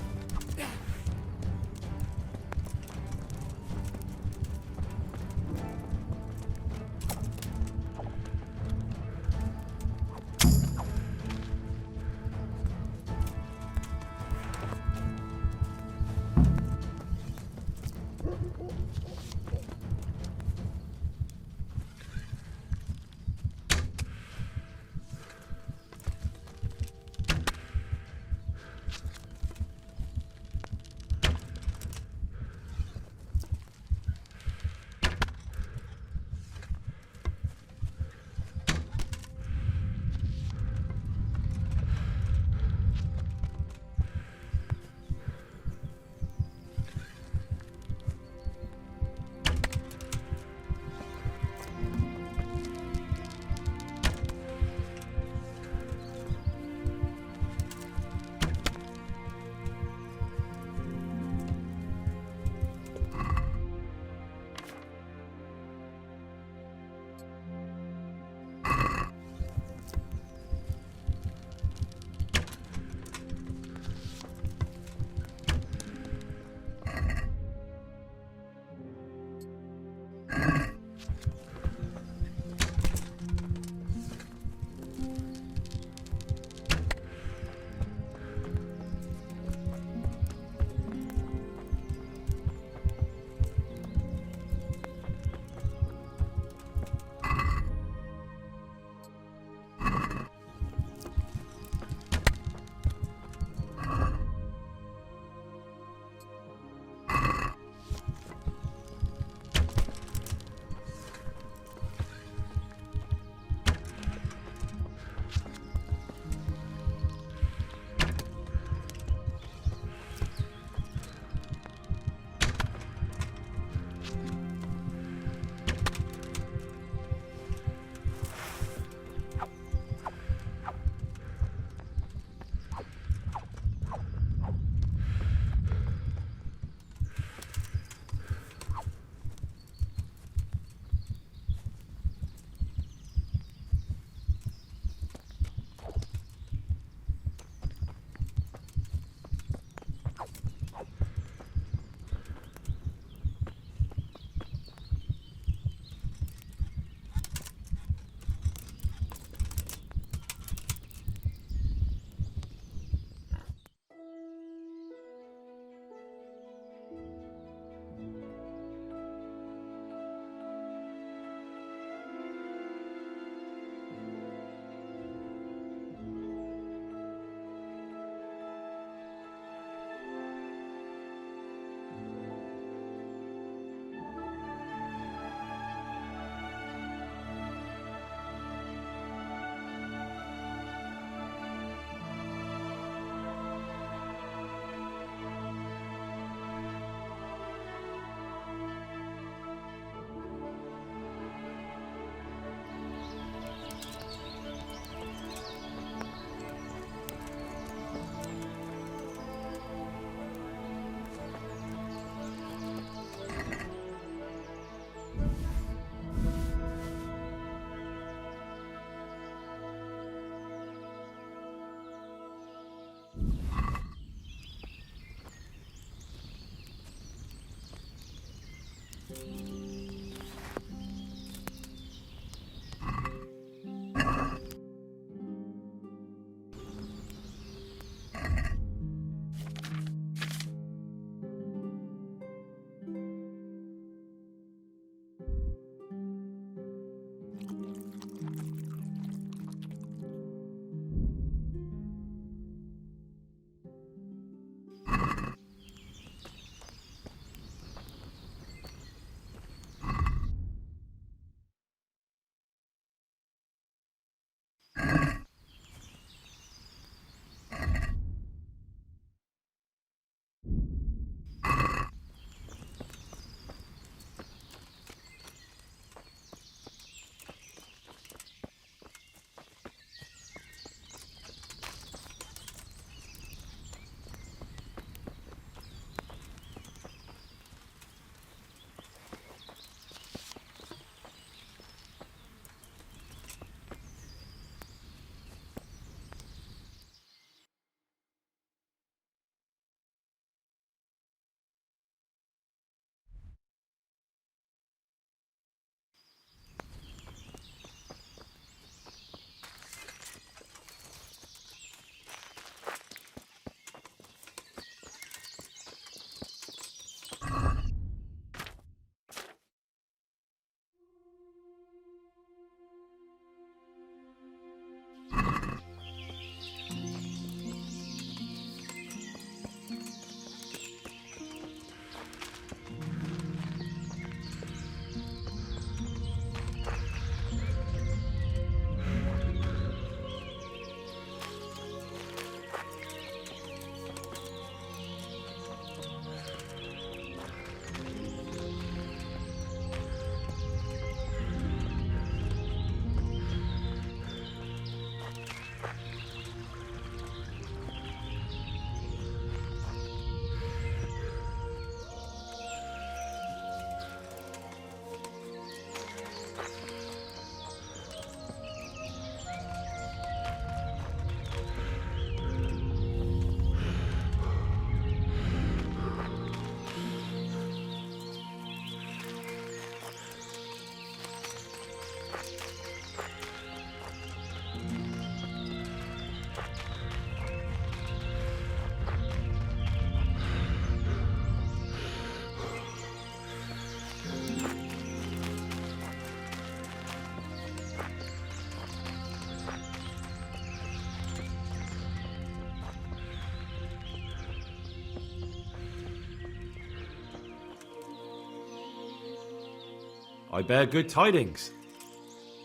S2: I bear good tidings.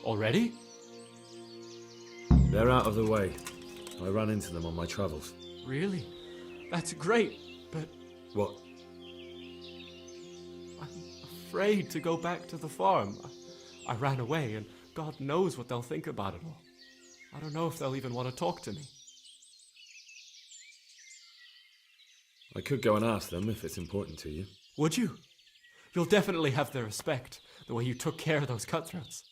S8: Already?
S2: They're out of the way. I ran into them on my travels.
S8: Really? That's great, but...
S2: What?
S8: I'm afraid to go back to the farm. I ran away, and God knows what they'll think about it all. I don't know if they'll even want to talk to me.
S2: I could go and ask them if it's important to you.
S8: Would you? You'll definitely have their respect, the way you took care of those cutthroats.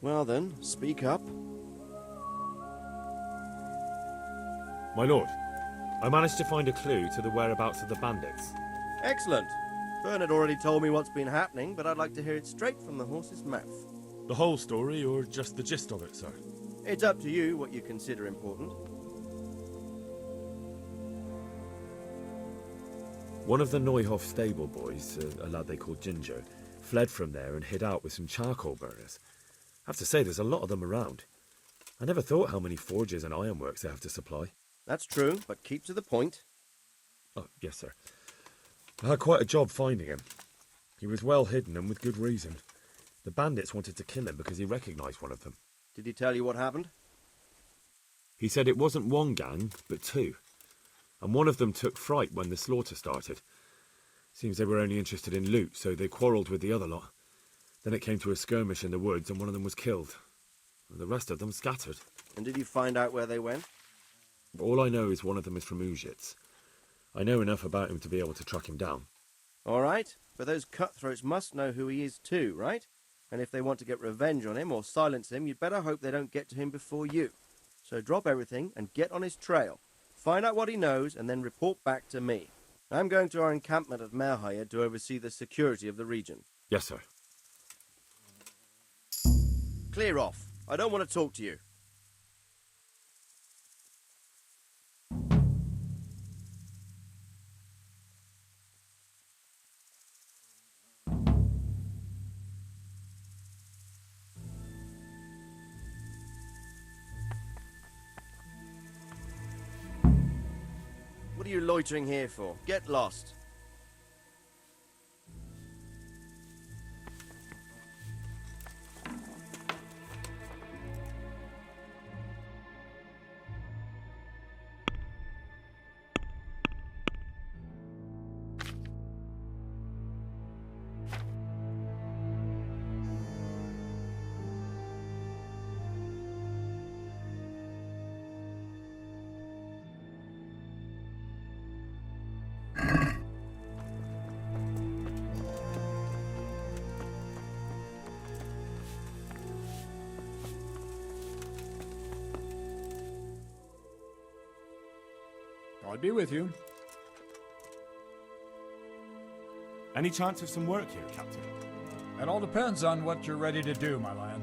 S17: Well then, speak up.
S3: My lord, I managed to find a clue to the whereabouts of the bandits.
S17: Excellent. Bernard already told me what's been happening, but I'd like to hear it straight from the horse's mouth.
S3: The whole story, or just the gist of it, sir?
S17: It's up to you what you consider important.
S2: One of the Neuhoff stable boys, a lad they called Ginger, fled from there and hid out with some charcoal burners. I have to say, there's a lot of them around. I never thought how many forges and ironworks they have to supply.
S17: That's true, but keep to the point.
S2: Oh, yes, sir. I had quite a job finding him. He was well hidden and with good reason. The bandits wanted to kill him because he recognised one of them.
S17: Did he tell you what happened?
S2: He said it wasn't one gang, but two. And one of them took fright when the slaughter started. Seems they were only interested in loot, so they quarrelled with the other lot. Then it came to a skirmish in the woods and one of them was killed. And the rest of them scattered.
S17: And did you find out where they went?
S2: All I know is one of them is from Uzhitz. I know enough about him to be able to track him down.
S17: All right, but those cutthroats must know who he is too, right? And if they want to get revenge on him or silence him, you'd better hope they don't get to him before you. So drop everything and get on his trail. Find out what he knows and then report back to me. I'm going to our encampment at Merhayed to oversee the security of the region.
S2: Yes, sir.
S17: Clear off. I don't want to talk to you. What are you loitering here for? Get lost.
S18: God be with you.
S3: Any chance of some work here, Captain?
S18: It all depends on what you're ready to do, my lad.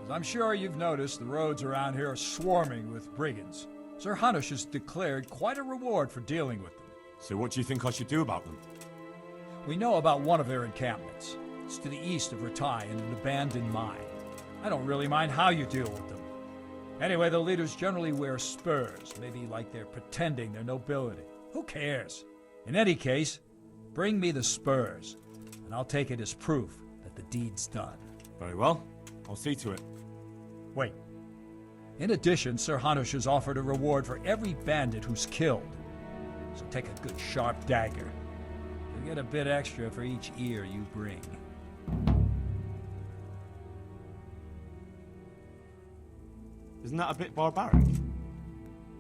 S18: As I'm sure you've noticed, the roads around here are swarming with brigands. Sir Hanush has declared quite a reward for dealing with them.
S3: So what do you think I should do about them?
S18: We know about one of their encampments. It's to the east of Ratai in an abandoned mine. I don't really mind how you deal with them. Anyway, the leaders generally wear spurs, maybe like they're pretending they're nobility. Who cares? In any case, bring me the spurs, and I'll take it as proof that the deed's done.
S3: Very well. I'll see to it.
S18: Wait. In addition, Sir Hanush has offered a reward for every bandit who's killed. So take a good sharp dagger. You'll get a bit extra for each ear you bring.
S3: Isn't that a bit barbaric?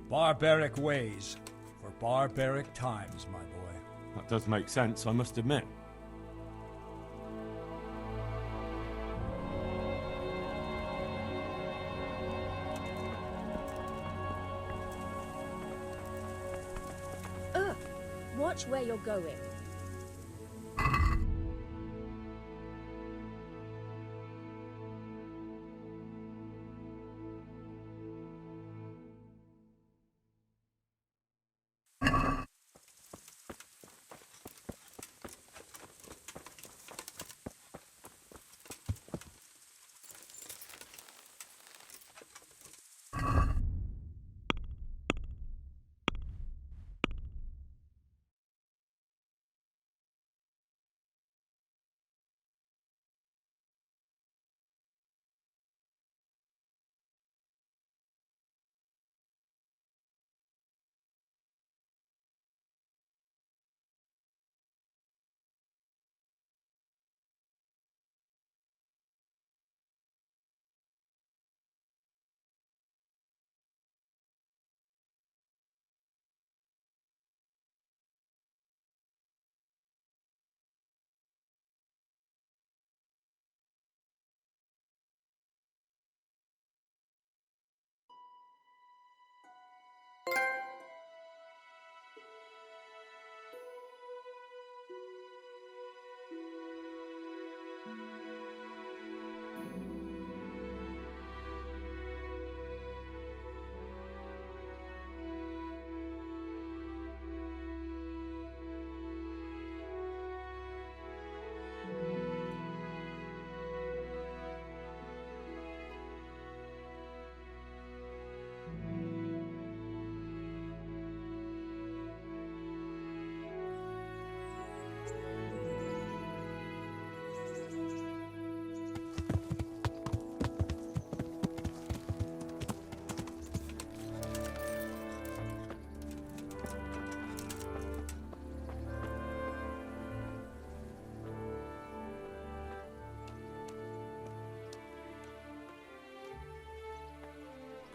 S18: Barbaric ways for barbaric times, my boy.
S3: That does make sense, I must admit.
S1: Watch where you're going.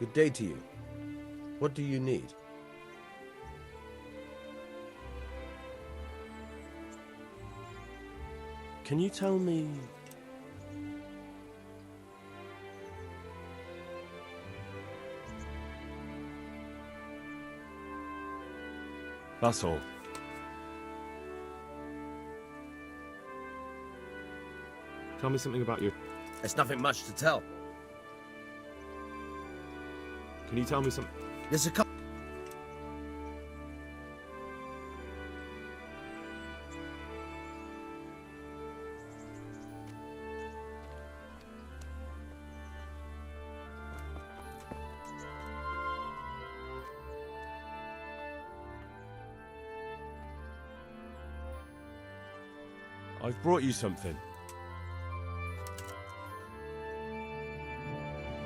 S19: Good day to you. What do you need? Can you tell me...
S3: That's all.
S2: Tell me something about your...
S19: There's nothing much to tell.
S2: Can you tell me some...
S19: There's a couple...
S3: I've brought you something.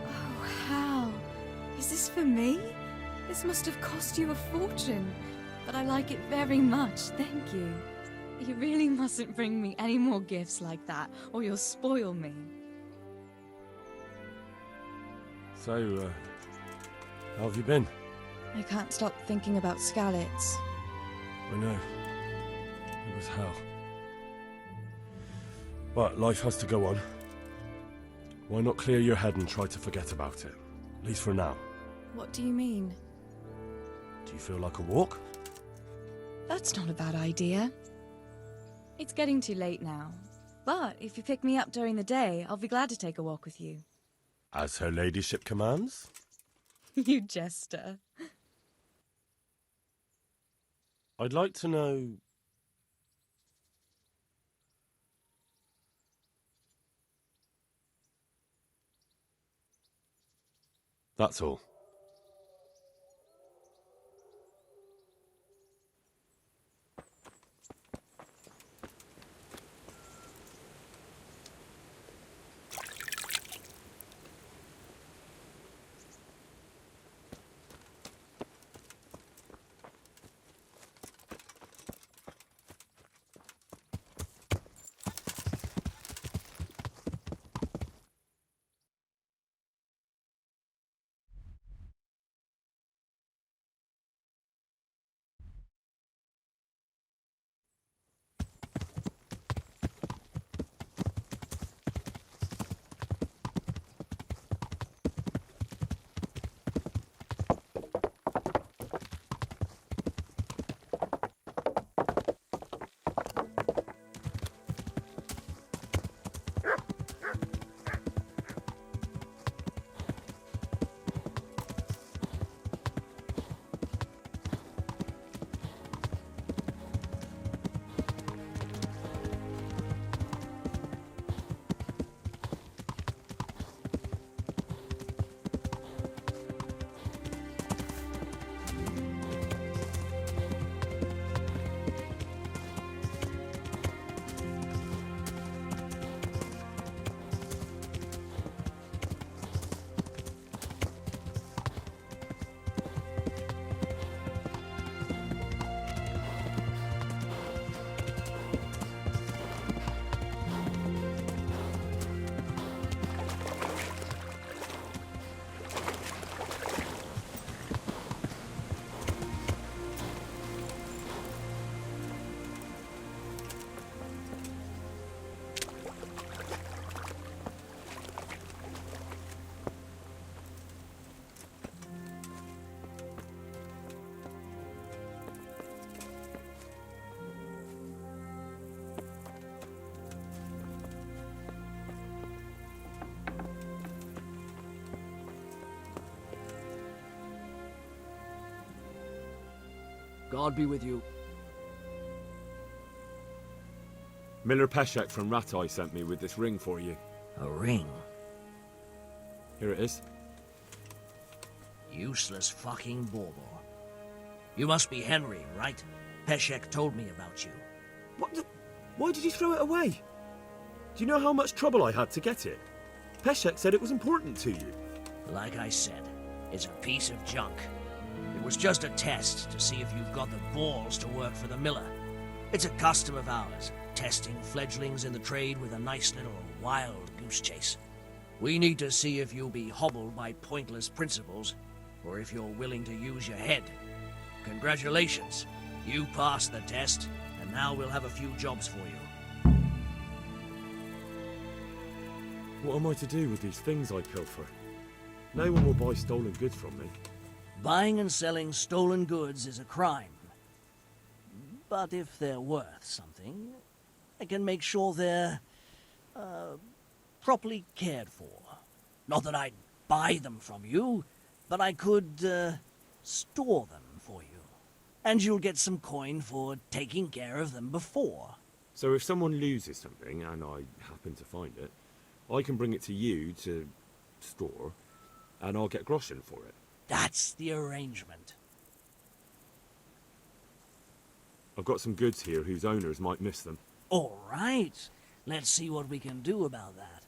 S20: Oh, Hal. Is this for me? This must have cost you a fortune. But I like it very much, thank you. You really mustn't bring me any more gifts like that, or you'll spoil me.
S3: So, how have you been?
S20: I can't stop thinking about Skalitz.
S3: I know. It was hell. But life has to go on. Why not clear your head and try to forget about it? At least for now.
S20: What do you mean?
S3: Do you feel like a walk?
S20: That's not a bad idea. It's getting too late now. But if you pick me up during the day, I'll be glad to take a walk with you.
S3: As her ladyship commands?
S20: You jester.
S3: I'd like to know... That's all.
S13: God be with you.
S2: Miller Peshek from Ratai sent me with this ring for you.
S13: A ring?
S2: Here it is.
S13: Useless fucking bauble. You must be Henry, right? Peshek told me about you.
S2: What the... Why did you throw it away? Do you know how much trouble I had to get it? Peshek said it was important to you.
S13: Like I said, it's a piece of junk. It was just a test to see if you've got the balls to work for the miller. It's a custom of ours, testing fledglings in the trade with a nice little wild goose chase. We need to see if you'll be hobbled by pointless principles, or if you're willing to use your head. Congratulations. You passed the test, and now we'll have a few jobs for you.
S2: What am I to do with these things I pilfer? No one will buy stolen goods from me.
S13: Buying and selling stolen goods is a crime. But if they're worth something, I can make sure they're, properly cared for. Not that I'd buy them from you, but I could, store them for you. And you'll get some coin for taking care of them before.
S2: So if someone loses something, and I happen to find it, I can bring it to you to store, and I'll get groschen for it.
S13: That's the arrangement.
S2: I've got some goods here whose owners might miss them.
S13: All right. Let's see what we can do about that.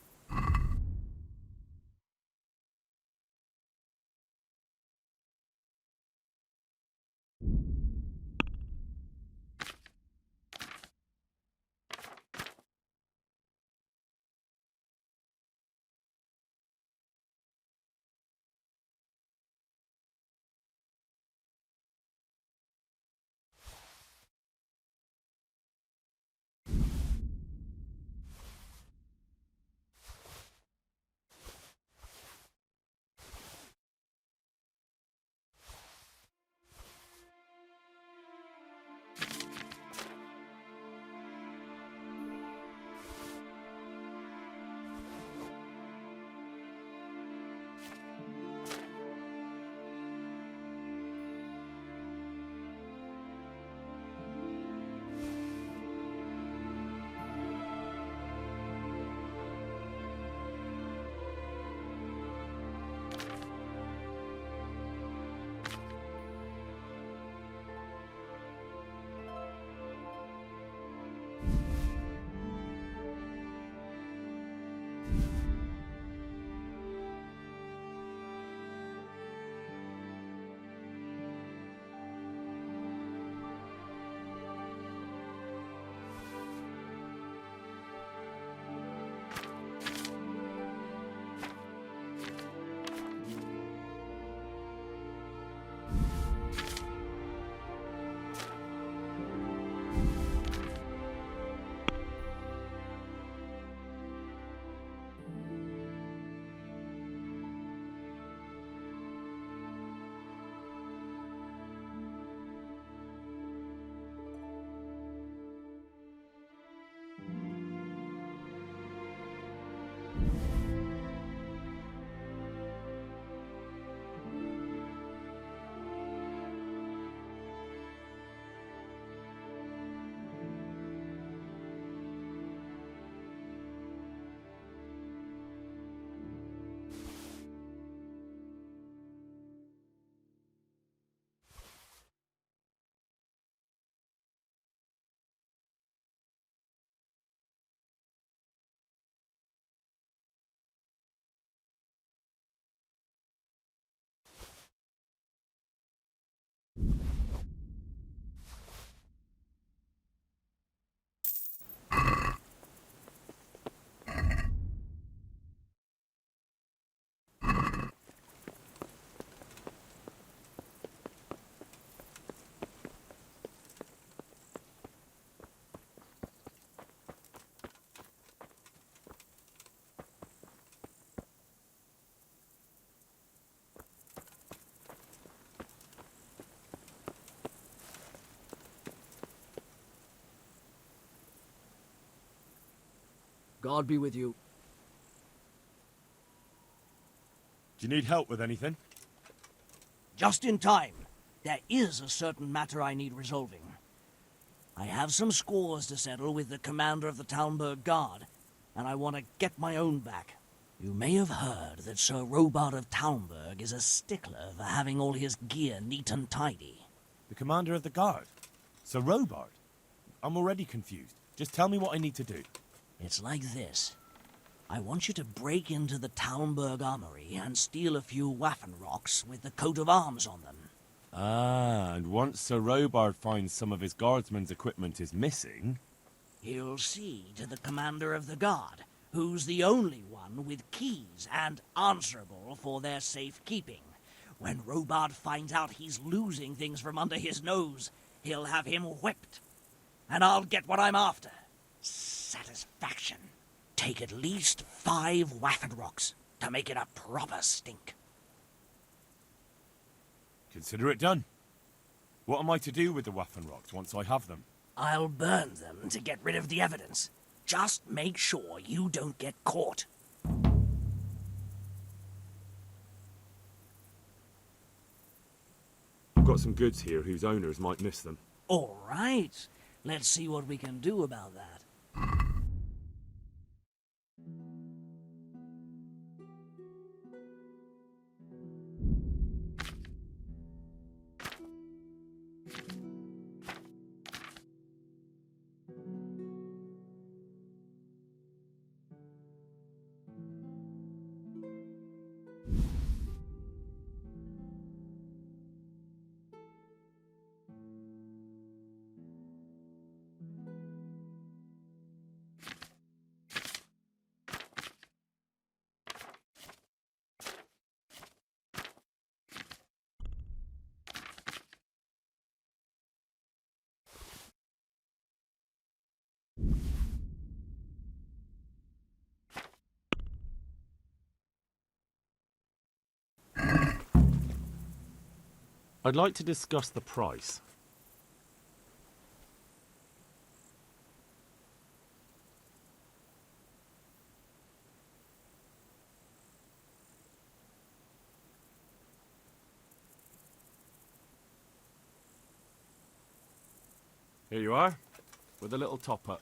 S13: God be with you.
S3: Do you need help with anything?
S13: Just in time. There is a certain matter I need resolving. I have some scores to settle with the commander of the Talmberg Guard, and I want to get my own back. You may have heard that Sir Robard of Talmberg is a stickler for having all his gear neat and tidy.
S3: The commander of the guard? Sir Robard? I'm already confused. Just tell me what I need to do.
S13: It's like this. I want you to break into the Talmberg armory and steal a few Waffen rocks with the coat of arms on them.
S3: Ah, and once Sir Robard finds some of his guardsmen's equipment is missing...
S13: He'll see to the commander of the guard, who's the only one with keys and answerable for their safekeeping. When Robard finds out he's losing things from under his nose, he'll have him whipped. And I'll get what I'm after. Satisfaction. Take at least 5 Waffen rocks to make it a proper stink.
S3: Consider it done. What am I to do with the Waffen rocks once I have them?
S13: I'll burn them to get rid of the evidence. Just make sure you don't get caught.
S2: I've got some goods here whose owners might miss them.
S13: All right. Let's see what we can do about that.
S2: I'd like to discuss the price. Here you are, with a little top-up.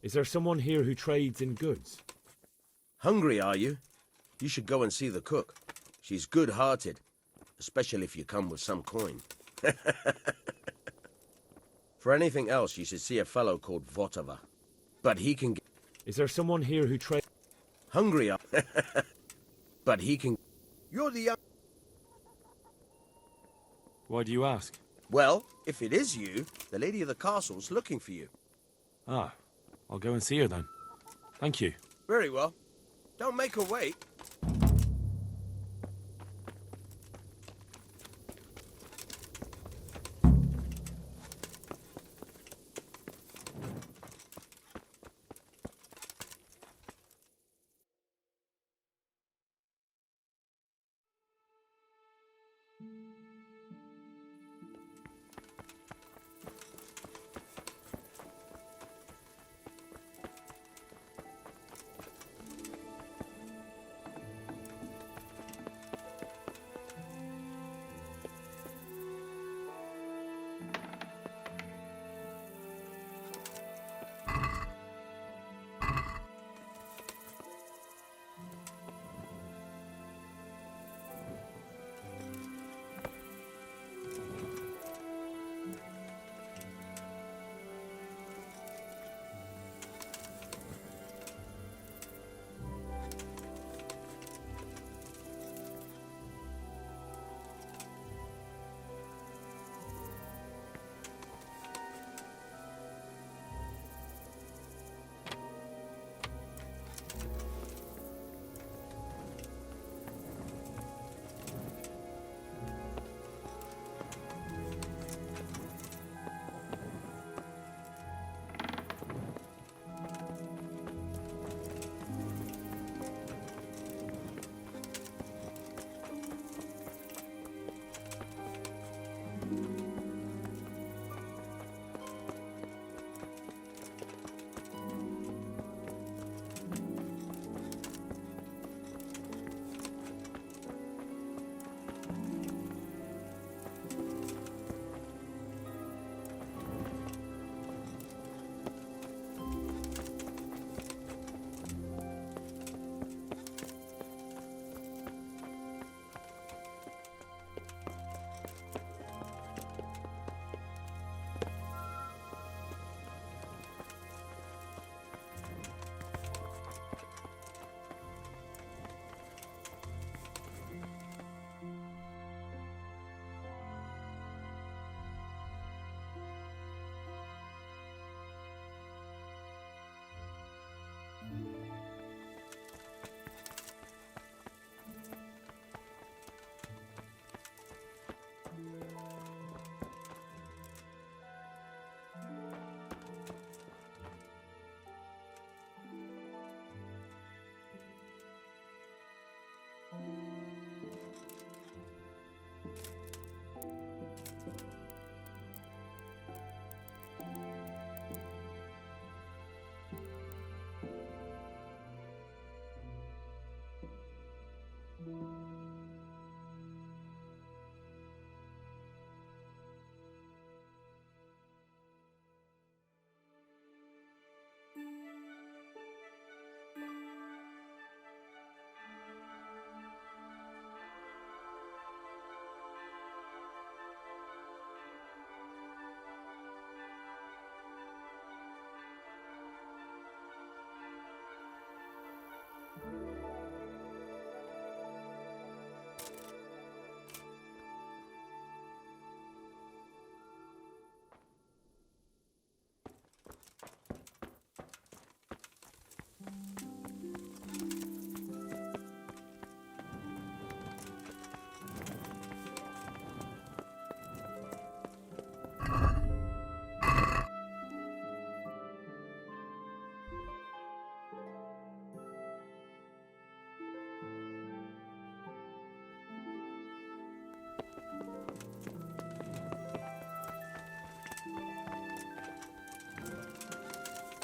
S2: Is there someone here who trades in goods?
S19: Hungry, are you? You should go and see the cook. She's good-hearted, especially if you come with some coin. For anything else, you should see a fellow called Votava. But he can...
S2: Is there someone here who trades...
S19: Hungry, are... But he can... You're the young...
S2: Why do you ask?
S19: Well, if it is you, the lady of the castle's looking for you.
S2: Ah, I'll go and see her then. Thank you.
S19: Very well. Don't make her wait.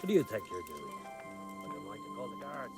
S19: What do you think you're doing? I don't like to call the guards.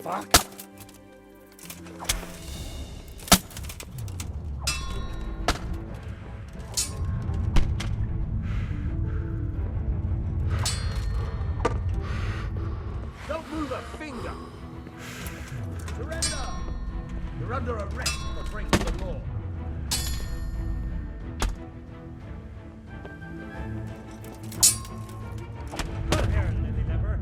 S9: Fuck.
S7: Don't move a finger! Surrender! You're under arrest for breaking the law. Come here, Lily Leper.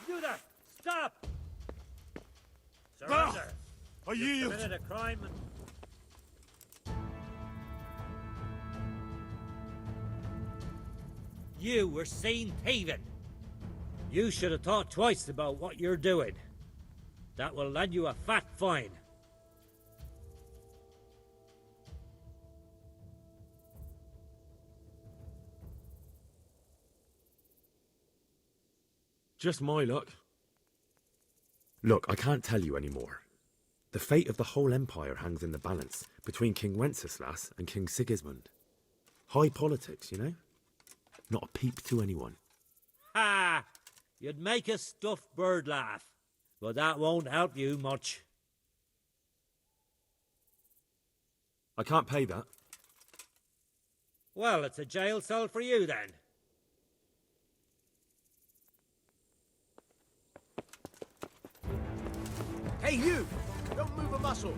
S7: You there! Stop! Surrender!
S3: I
S7: You
S3: yield.
S7: committed a crime and... You were seen thieving. You should have thought twice about what you're doing. That will land you a fat fine.
S2: Just my luck. Look, I can't tell you anymore. The fate of the whole empire hangs in the balance between King Wenceslas and King Sigismund. High politics, you know? Not a peep to anyone.
S7: Ha!
S9: You'd make a stuffed bird laugh, but that won't help you much.
S2: I can't pay that.
S9: Well, it's a jail cell for you then.
S19: Hey, you! Don't move a muscle!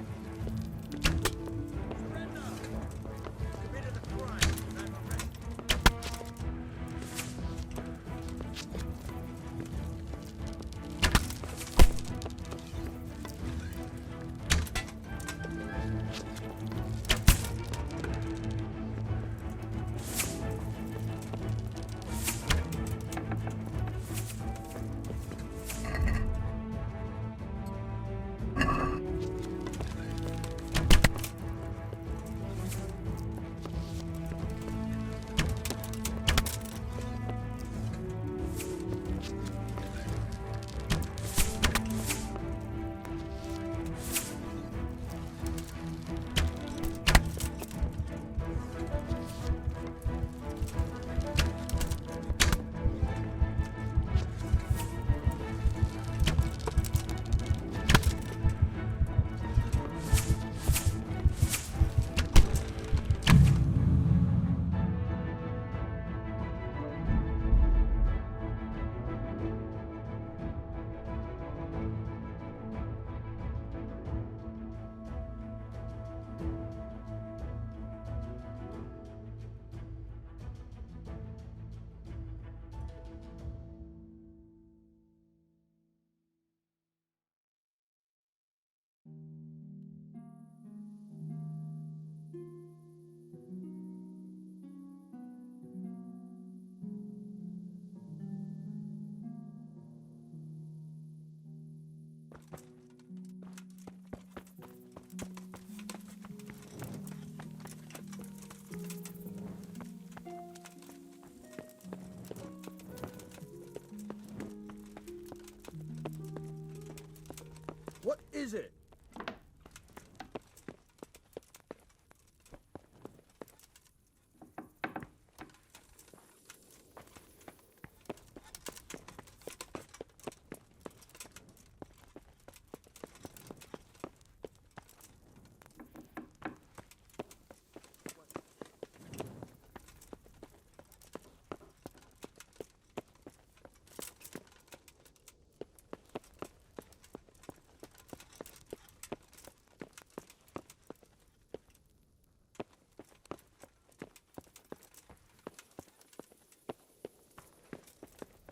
S19: What is it?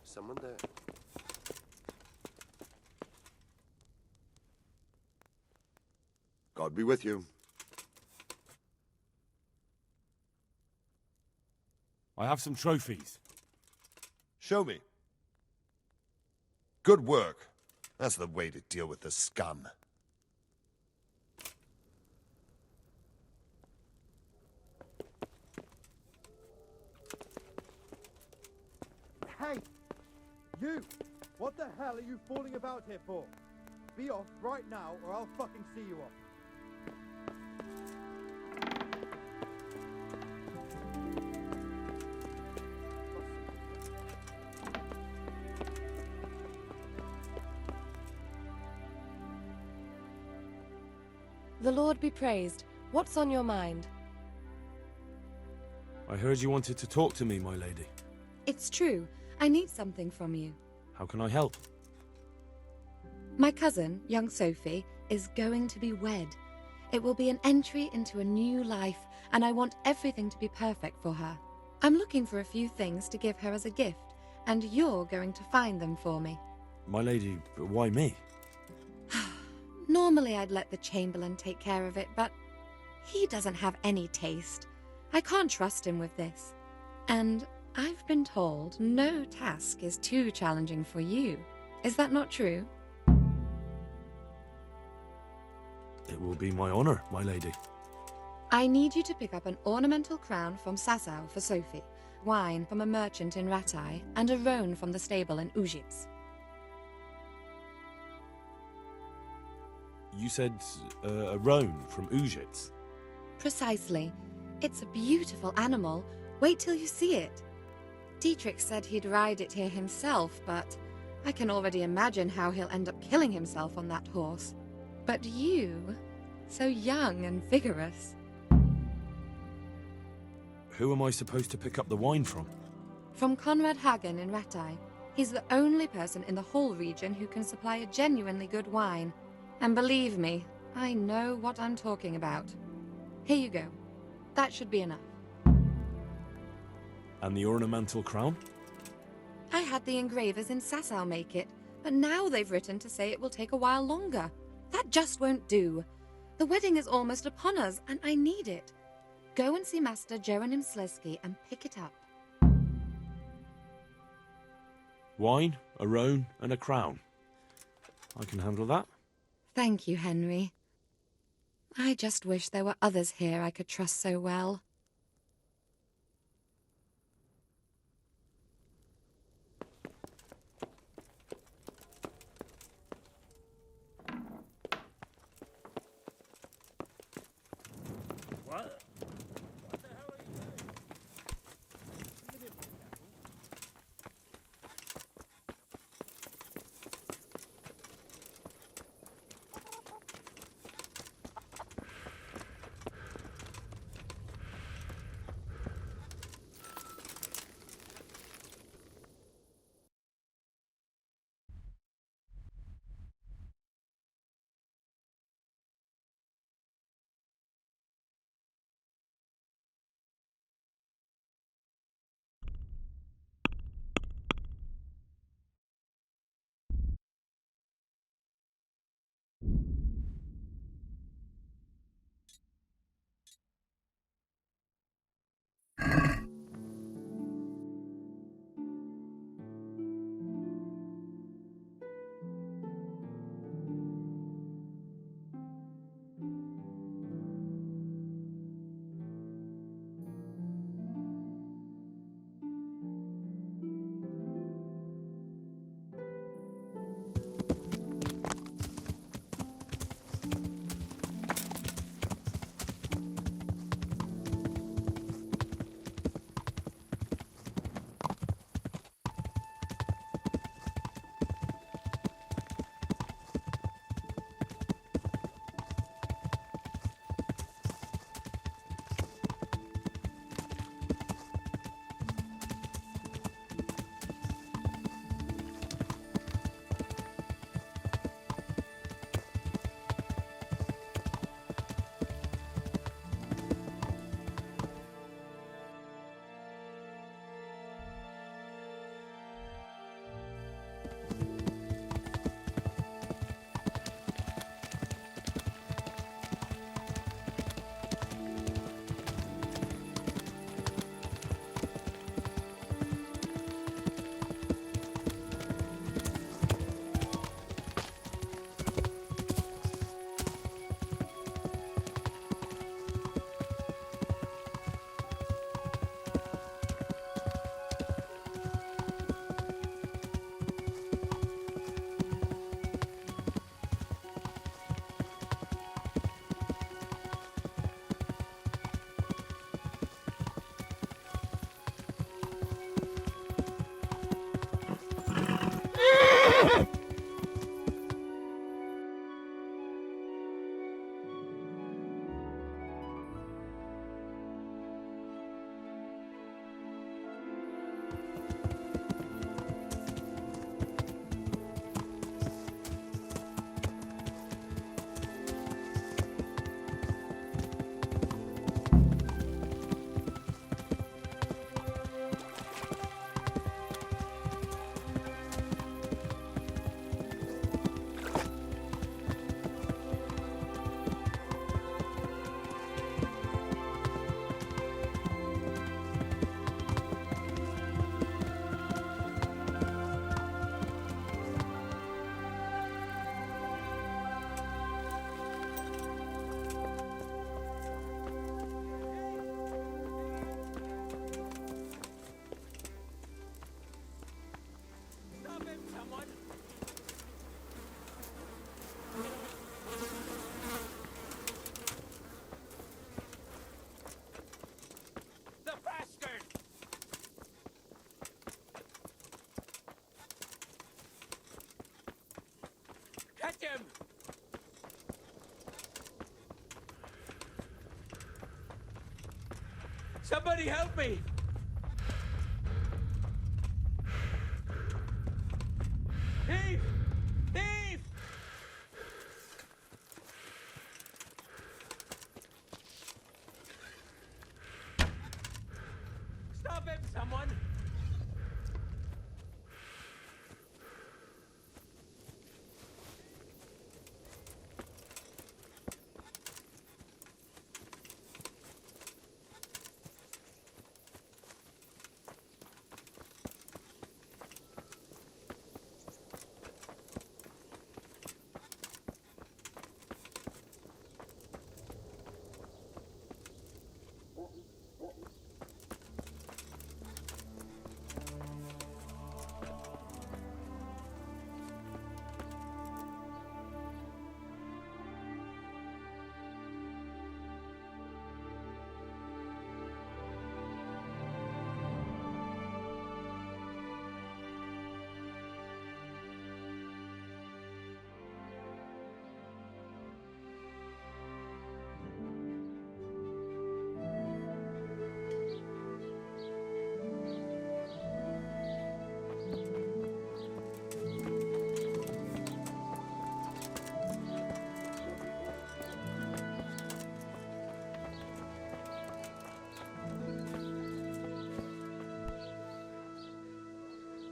S16: Someone there. God be with you.
S3: I have some trophies.
S11: Show me. Good work. That's the way to deal with the scum.
S12: Hey! You! What the hell are you fooling about here for? Be off right now or I'll fucking see you off.
S21: The Lord be praised. What's on your mind?
S2: I heard you wanted to talk to me, my lady.
S22: It's true. I need something from you.
S2: How can I help?
S22: My cousin, young Sophie, is going to be wed. It will be an entry into a new life, and I want everything to be perfect for her. I'm looking for a few things to give her as a gift, and you're going to find them for me.
S2: My lady, why me?
S22: Normally I'd let the Chamberlain take care of it, but he doesn't have any taste. I can't trust him with this. And I've been told no task is too challenging for you. Is that not true?
S2: It will be my honor, my lady.
S22: I need you to pick up an ornamental crown from Sasau for Sophie, wine from a merchant in Ratai, and a roan from the stable in Ujits.
S2: You said a roan from Ujits?
S22: Precisely. It's a beautiful animal. Wait till you see it. Dietrich said he'd ride it here himself, but I can already imagine how he'll end up killing himself on that horse. But you, so young and vigorous.
S3: Who am I supposed to pick up the wine from?
S22: From Conrad Hagen in Rattay. He's the only person in the whole region who can supply a genuinely good wine. And believe me, I know what I'm talking about. Here you go. That should be enough.
S3: And the ornamental crown?
S22: I had the engravers in Sasau make it, but now they've written to say it will take a while longer. That just won't do. The wedding is almost upon us, and I need it. Go and see Master Jeronim Slesky and pick it up.
S3: Wine, a roan, and a crown. I can handle that.
S22: Thank you, Henry. I just wish there were others here I could trust so well.
S9: What?
S7: him! Somebody help me! Thief! Thief! Stop him, someone!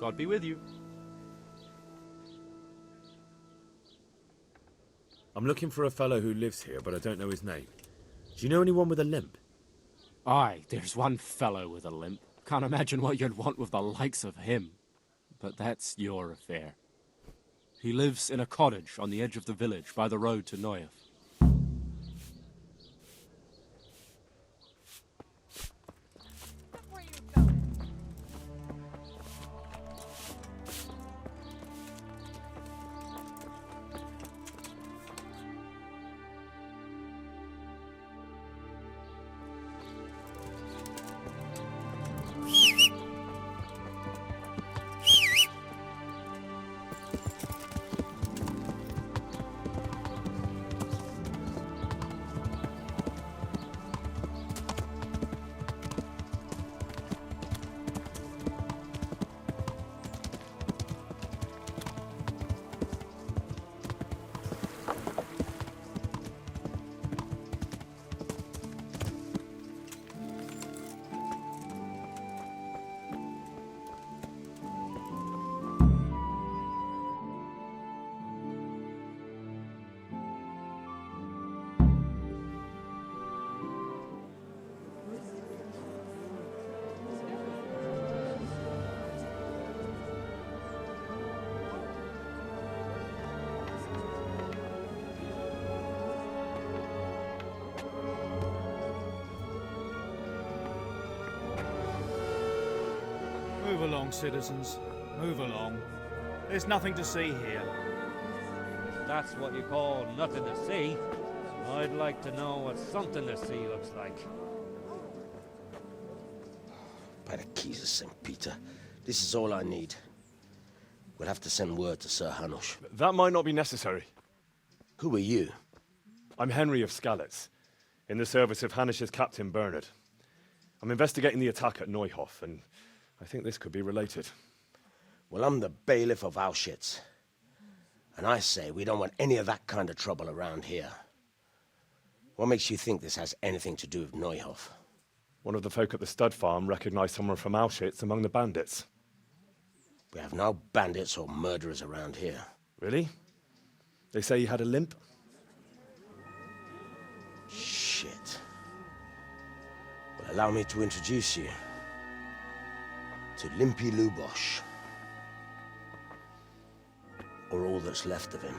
S8: God be with you.
S2: I'm looking for a fellow who lives here, but I don't know his name. Do you know anyone with a limp?
S8: Aye, there's one fellow with a limp. Can't imagine what you'd want with the likes of him. But that's your affair. He lives in a cottage on the edge of the village by the road to Neuhof.
S9: Move along, citizens. Move along. There's nothing to see here.
S4: If that's what you call nothing to see, I'd like to know what something to see looks like.
S19: By the keys of St. Peter, this is all I need. We'll have to send word to Sir Hanush.
S2: That might not be necessary.
S19: Who are you?
S2: I'm Henry of Skalitz, in the service of Hanush's Captain Bernard. I'm investigating the attack at Neuhof, and I think this could be related.
S19: Well, I'm the bailiff of Auschwitz. And I say we don't want any of that kind of trouble around here. What makes you think this has anything to do with Neuhof?
S2: One of the folk at the stud farm recognized someone from Auschwitz among the bandits.
S19: We have no bandits or murderers around here.
S2: Really? They say he had a limp?
S19: Shit. Well, allow me to introduce you to Limpy Lubosh. Or all that's left of him.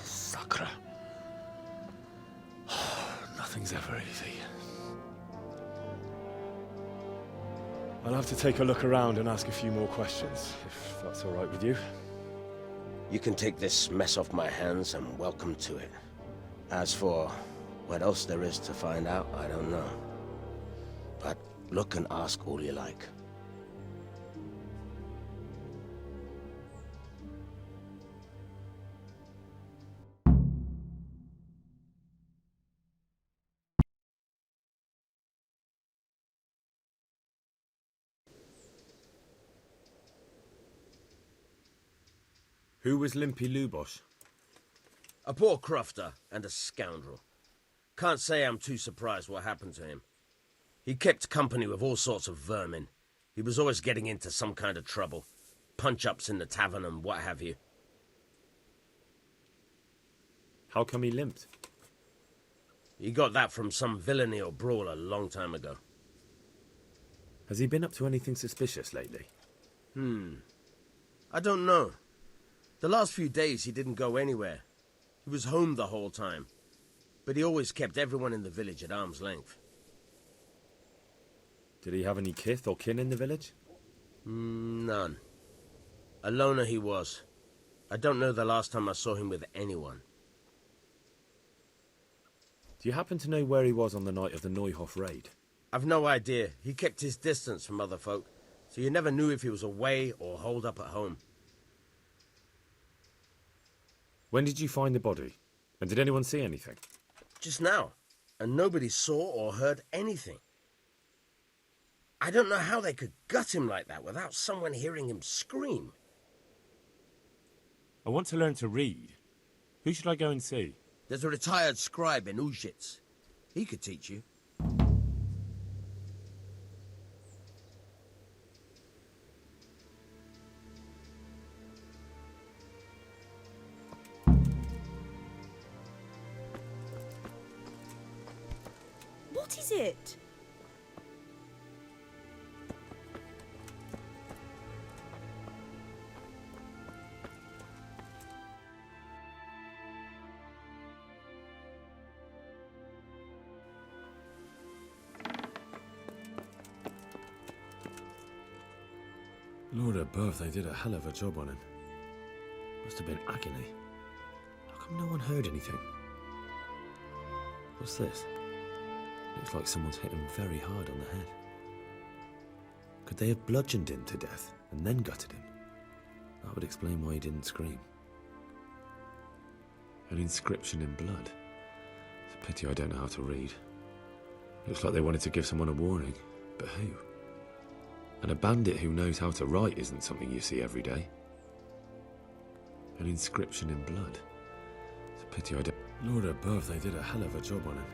S2: Sacre. Nothing's ever easy. I'll have to take a look around and ask a few more questions, if that's all right with you.
S19: You can take this mess off my hands and welcome to it. As for what else there is to find out, I don't know. But look and ask all you like.
S2: Who was Limpy Lubosh?
S19: A poor crofter and a scoundrel. Can't say I'm too surprised what happened to him. He kept company with all sorts of vermin. He was always getting into some kind of trouble. Punch-ups in the tavern and what have you.
S2: How come he limped?
S19: He got that from some villainy or brawl a long time ago.
S2: Has he been up to anything suspicious lately?
S19: I don't know. The last few days he didn't go anywhere. He was home the whole time. But he always kept everyone in the village at arm's length.
S2: Did he have any kith or kin in the village?
S19: None. A loner he was. I don't know the last time I saw him with anyone.
S2: Do you happen to know where he was on the night of the Neuhoff raid?
S19: I've no idea. He kept his distance from other folk, so you never knew if he was away or holed up at home.
S2: When did you find the body? And did anyone see anything?
S19: Just now. And nobody saw or heard anything. I don't know how they could gut him like that without someone hearing him scream.
S2: I want to learn to read. Who should I go and see?
S19: There's a retired scribe in Ujits. He could teach you.
S5: What is it?
S2: Lord above, they did a hell of a job on him. Must have been agony. How come no one heard anything? What's this? Looks like someone's hit him very hard on the head. Could they have bludgeoned him to death and then gutted him? That would explain why he didn't scream. An inscription in blood. It's a pity I don't know how to read. Looks like they wanted to give someone a warning, but who? And a bandit who knows how to write isn't something you see every day. An inscription in blood. It's a pity I don't... Lord above, they did a hell of a job on him.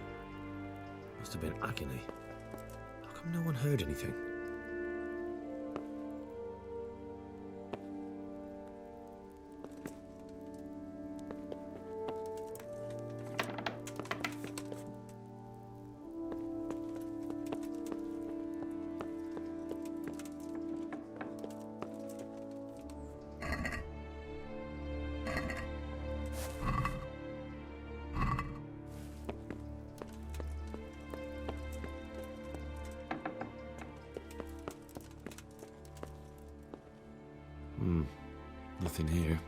S2: Must have been agony. How come no one heard anything? Nothing here.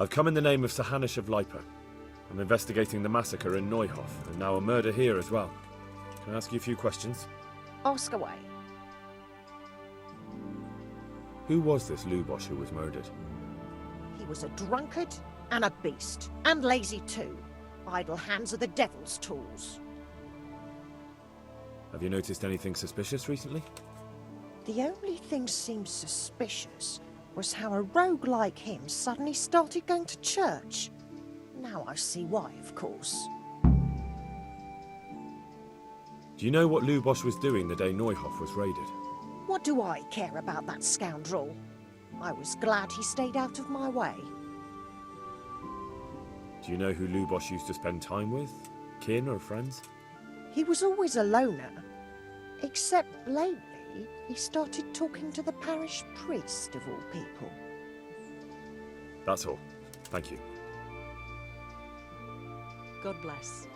S2: I've come in the name of Sir Hanish of Lipa. I'm investigating the massacre in Neuhof, and now a murder here as well. Can I ask you a few questions?
S6: Ask away.
S2: Who was this Lubosh who was murdered?
S6: He was a drunkard and a beast, and lazy too. Idle hands are the devil's tools.
S2: Have you noticed anything suspicious recently?
S6: The only thing seemed suspicious was how a rogue like him suddenly started going to church. Now I see why, of course.
S2: Do you know what Lubosh was doing the day Neuhof was raided?
S6: What do I care about that scoundrel? I was glad he stayed out of my way.
S2: Do you know who Lubosh used to spend time with? Kin or friends?
S6: He was always a loner. Except lately, he started talking to the parish priest, of all people.
S2: That's all. Thank you.
S5: God bless.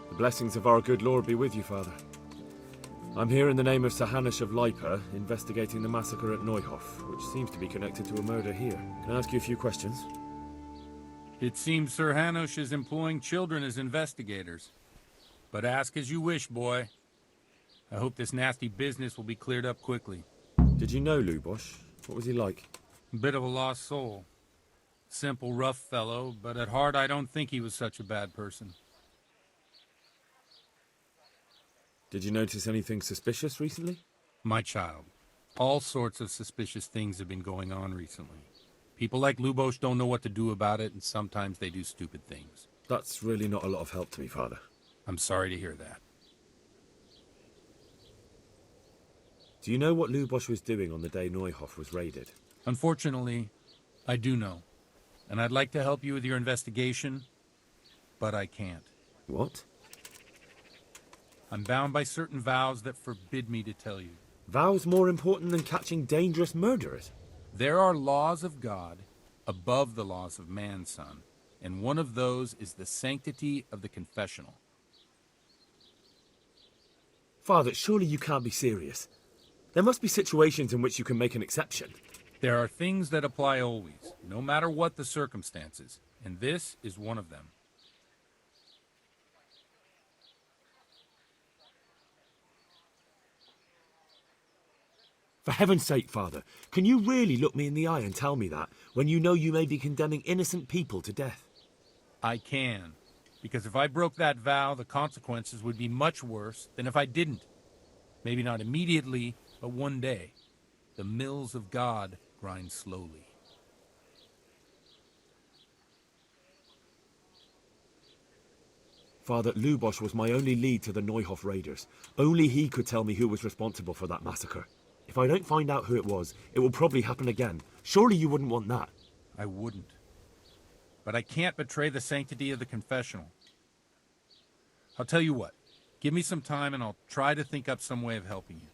S2: The blessings of our good Lord be with you, Father. I'm here in the name of Sir Hanish of Lipa, investigating the massacre at Neuhof, which seems to be connected to a murder here. Can I ask you a few questions?
S10: It seems Sir Hanish is employing children as investigators. But ask as you wish, boy. I hope this nasty business will be cleared up quickly.
S2: Did you know Lubosh? What was he like?
S10: Bit of a lost soul. Simple, rough fellow, but at heart I don't think he was such a bad person.
S2: Did you notice anything suspicious recently?
S10: My child, all sorts of suspicious things have been going on recently. People like Lubosh don't know what to do about it, and sometimes they do stupid things.
S2: That's really not a lot of help to me, Father.
S10: I'm sorry to hear that.
S2: Do you know what Lubosh was doing on the day Neuhof was raided?
S10: Unfortunately, I do know. And I'd like to help you with your investigation, but I can't.
S2: What?
S10: I'm bound by certain vows that forbid me to tell you.
S2: Vows more important than catching dangerous murderers?
S10: There are laws of God above the laws of man, son, and one of those is the sanctity of the confessional.
S2: Father, surely you can't be serious. There must be situations in which you can make an exception.
S10: There are things that apply always, no matter what the circumstances, and this is one of them.
S2: For heaven's sake, Father, can you really look me in the eye and tell me that, when you know you may be condemning innocent people to death?
S10: I can, because if I broke that vow, the consequences would be much worse than if I didn't. Maybe not immediately, but one day. The mills of God grind slowly.
S2: Father, Lubosh was my only lead to the Neuhof raiders. Only he could tell me who was responsible for that massacre. If I don't find out who it was, it will probably happen again. Surely you wouldn't want that.
S10: I wouldn't. But I can't betray the sanctity of the confessional. I'll tell you what. Give me some time and I'll try to think up some way of helping you.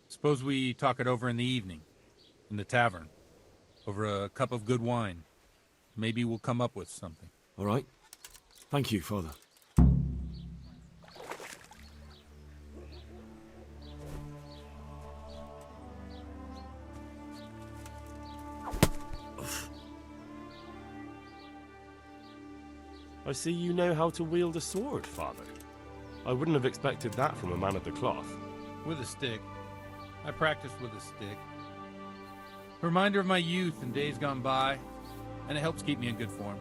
S10: Suppose we talk it over in the evening, in the tavern, over a cup of good wine. Maybe we'll come up with something.
S2: All right. Thank you, Father.
S3: I see you know how to wield a sword, Father. I wouldn't have expected that from a man of the cloth.
S10: With a stick. I practiced with a stick. A reminder of my youth and days gone by, and it helps keep me in good form.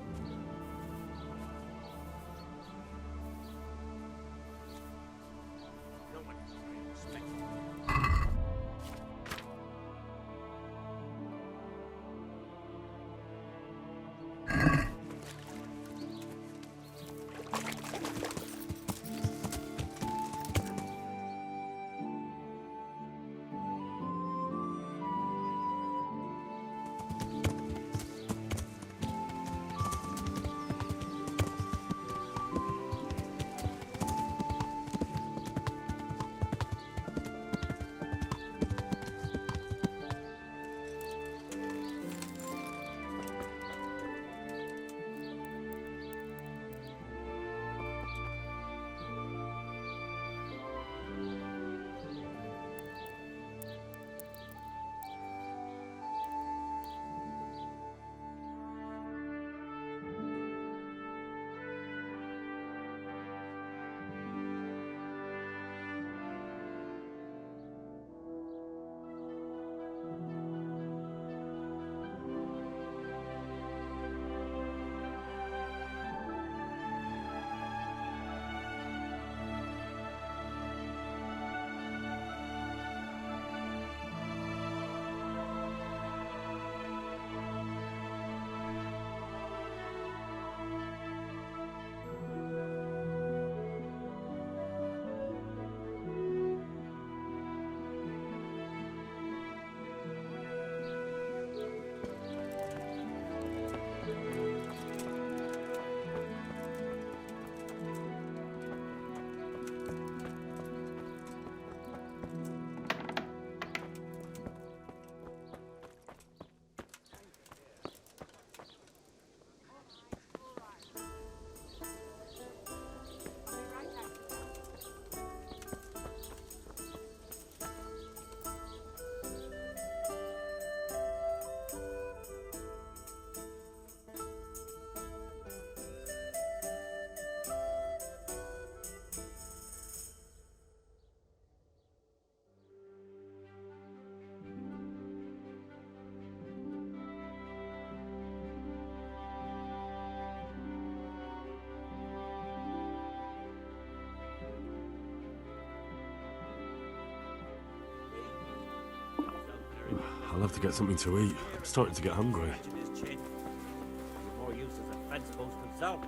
S3: I'll have to get something to eat. I'm starting to get hungry.
S7: Imagine his chin. He's more use as a fence post himself.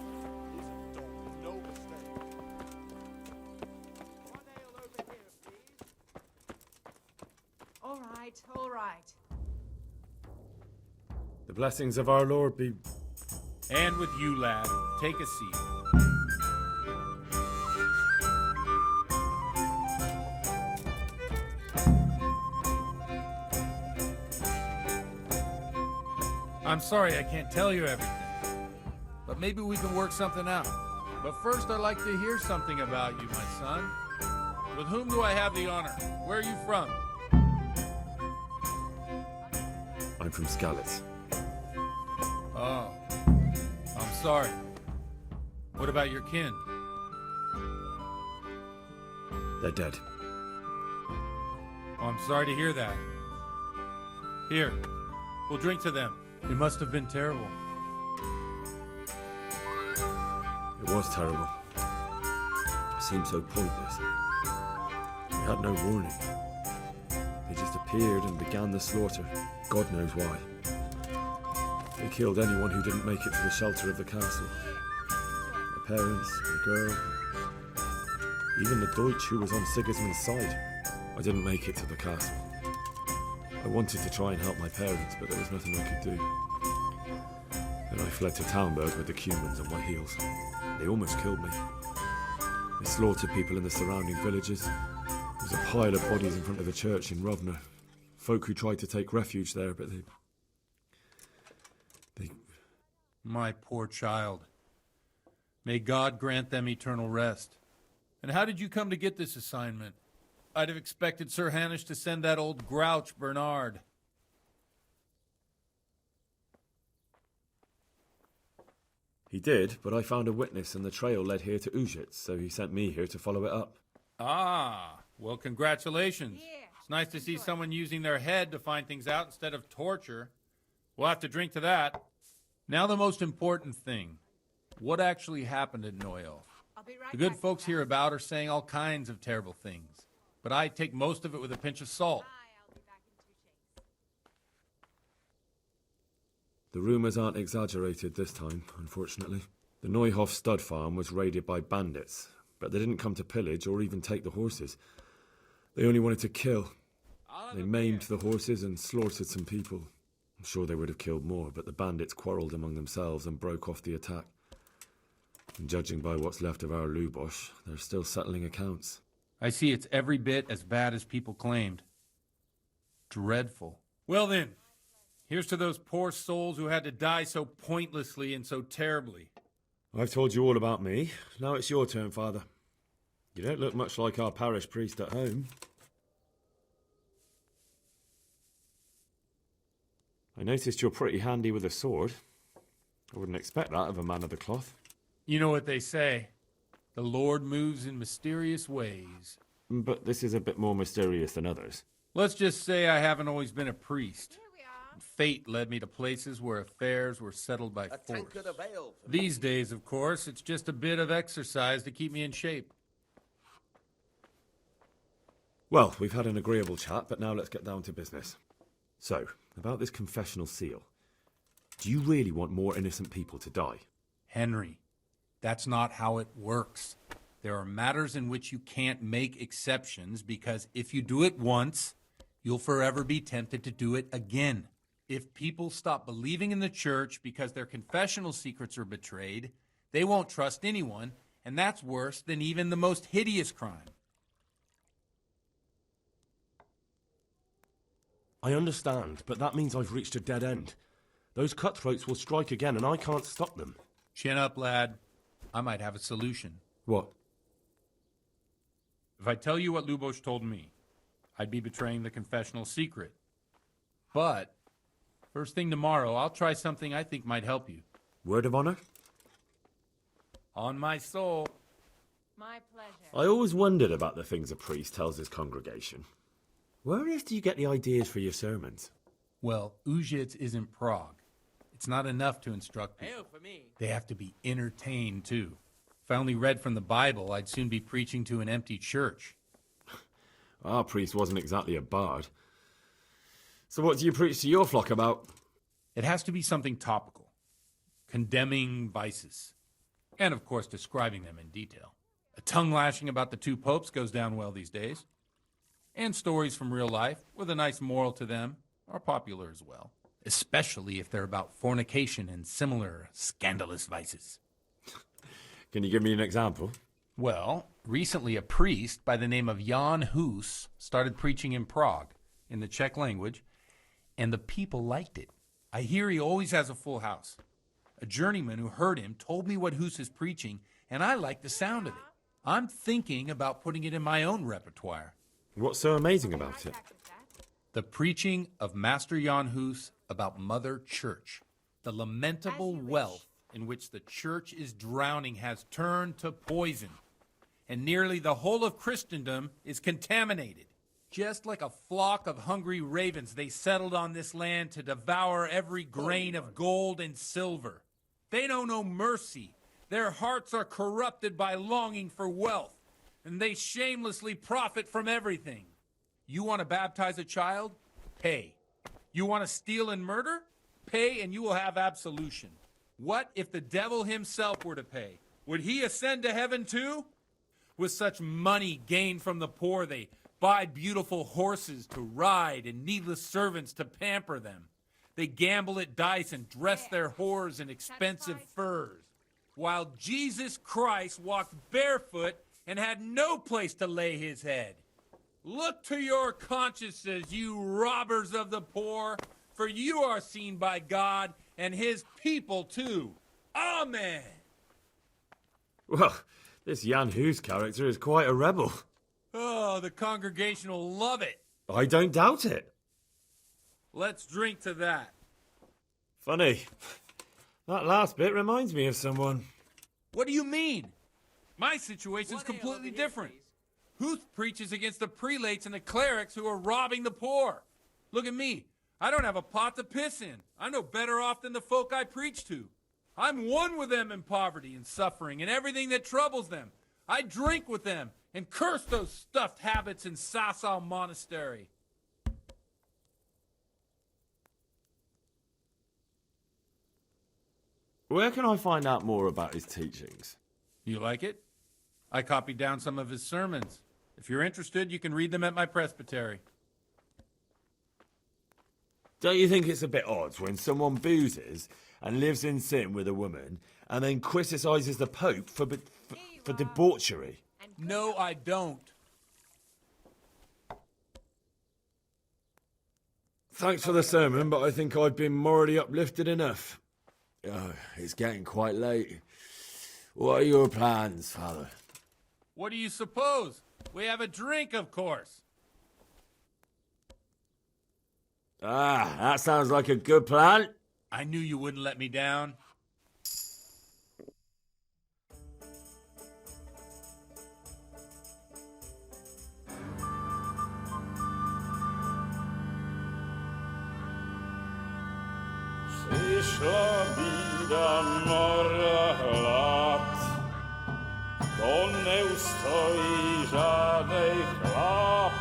S7: He's a dog with no mistake.
S14: All right, all right.
S2: The blessings of our Lord be...
S10: And with you, lad. Take a seat. I'm sorry I can't tell you everything, but maybe we can work something out. But first, I'd like to hear something about you, my son. With whom do I have the honor? Where are you from?
S2: I'm from Skalitz.
S10: Oh, I'm sorry. What about your kin?
S2: They're dead.
S10: Oh, I'm sorry to hear that. Here, we'll drink to them. It must have been terrible.
S2: It was terrible. It seemed so pointless. We had no warning. They just appeared and began the slaughter. God knows why. They killed anyone who didn't make it to the shelter of the castle. My parents, the girl, even the Deutsch who was on Sigismund's side. I didn't make it to the castle. I wanted to try and help my parents, but there was nothing I could do. Then I fled to Talmberg with the Cumans on my heels. They almost killed me. They slaughtered people in the surrounding villages. There was a pile of bodies in front of the church in Rovna. Folk who tried to take refuge there, but they...
S10: My poor child. May God grant them eternal rest. And how did you come to get this assignment? I'd have expected Sir Hanish to send that old grouch Bernard.
S2: He did, but I found a witness and the trail led here to Ujitz, so he sent me here to follow it up.
S10: Ah, well, congratulations. It's nice to see someone using their head to find things out instead of torture. We'll have to drink to that. Now the most important thing. What actually happened at Noyo? The good folks hereabout are saying all kinds of terrible things, but I take most of it with a pinch of salt.
S2: The rumours aren't exaggerated this time, unfortunately. The Neuhof stud farm was raided by bandits, but they didn't come to pillage or even take the horses. They only wanted to kill. They maimed the horses and slaughtered some people. I'm sure they would have killed more, but the bandits quarrelled among themselves and broke off the attack. And judging by what's left of our Lubosh, they're still settling accounts.
S10: I see it's every bit as bad as people claimed. Dreadful. Well then, here's to those poor souls who had to die so pointlessly and so terribly.
S2: I've told you all about me. Now it's your turn, Father. You don't look much like our parish priest at home. I noticed you're pretty handy with a sword. I wouldn't expect that of a man of the cloth.
S10: You know what they say. The Lord moves in mysterious ways.
S2: But this is a bit more mysterious than others.
S10: Let's just say I haven't always been a priest. Fate led me to places where affairs were settled by force. These days, of course, it's just a bit of exercise to keep me in shape.
S2: Well, we've had an agreeable chat, but now let's get down to business. So, about this confessional seal. Do you really want more innocent people to die?
S10: Henry, that's not how it works. There are matters in which you can't make exceptions because if you do it once, you'll forever be tempted to do it again. If people stop believing in the church because their confessional secrets are betrayed, they won't trust anyone, and that's worse than even the most hideous crime.
S3: I understand, but that means I've reached a dead end. Those cutthroats will strike again, and I can't stop them.
S10: Chin up, lad. I might have a solution.
S2: What?
S10: If I tell you what Lubosh told me, I'd be betraying the confessional secret. But first thing tomorrow, I'll try something I think might help you.
S2: Word of honor?
S10: On my soul.
S14: My pleasure.
S2: I always wondered about the things a priest tells his congregation. Where on earth do you get the ideas for your sermons?
S10: Well, Ujitz isn't Prague. It's not enough to instruct people. They have to be entertained, too. If I only read from the Bible, I'd soon be preaching to an empty church.
S2: Our priest wasn't exactly a bard. So what do you preach to your flock about?
S10: It has to be something topical, condemning vices, and of course describing them in detail. A tongue lashing about the two popes goes down well these days, and stories from real life with a nice moral to them are popular as well, especially if they're about fornication and similar scandalous vices.
S2: Can you give me an example?
S10: Well, recently a priest by the name of Jan Hus started preaching in Prague in the Czech language, and the people liked it. I hear he always has a full house. A journeyman who heard him told me what Hus is preaching, and I like the sound of it. I'm thinking about putting it in my own repertoire.
S2: What's so amazing about it?
S10: The preaching of Master Jan Hus about Mother Church. The lamentable wealth in which the church is drowning has turned to poison, and nearly the whole of Christendom is contaminated. Just like a flock of hungry ravens, they settled on this land to devour every grain of gold and silver. They know no mercy. Their hearts are corrupted by longing for wealth, and they shamelessly profit from everything. You want to baptize a child? Pay. You want to steal and murder? Pay and you will have absolution. What if the devil himself were to pay? Would he ascend to heaven too? With such money gained from the poor, they buy beautiful horses to ride and needless servants to pamper them. They gamble at dice and dress their whores in expensive furs, while Jesus Christ walked barefoot and had no place to lay his head. Look to your consciences, you robbers of the poor, for you are seen by God and his people too. Amen.
S2: Well, this Jan Hus character is quite a rebel.
S10: Oh, the congregation will love it.
S2: I don't doubt it.
S10: Let's drink to that.
S2: Funny. That last bit reminds me of someone.
S10: What do you mean? My situation's completely different. Huth preaches against the prelates and the clerics who are robbing the poor. Look at me. I don't have a pot to piss in. I'm no better off than the folk I preach to. I'm one with them in poverty and suffering and everything that troubles them. I drink with them and curse those stuffed habits in Sasau Monastery.
S2: Where can I find out more about his teachings?
S10: You like it? I copied down some of his sermons. If you're interested, you can read them at my presbytery.
S2: Don't you think it's a bit odd when someone boozes and lives in sin with a woman and then criticises the Pope for debauchery?
S10: No, I don't.
S2: Thanks for the sermon, but I think I've been morally uplifted enough. Oh, it's getting quite late. What are your plans, Father?
S10: What do you suppose? We have a drink, of course.
S2: Ah, that sounds like a good plan.
S10: I knew you wouldn't let me down.
S15: Przyszła bida mora lat, to nie ustoi żadnej chlap.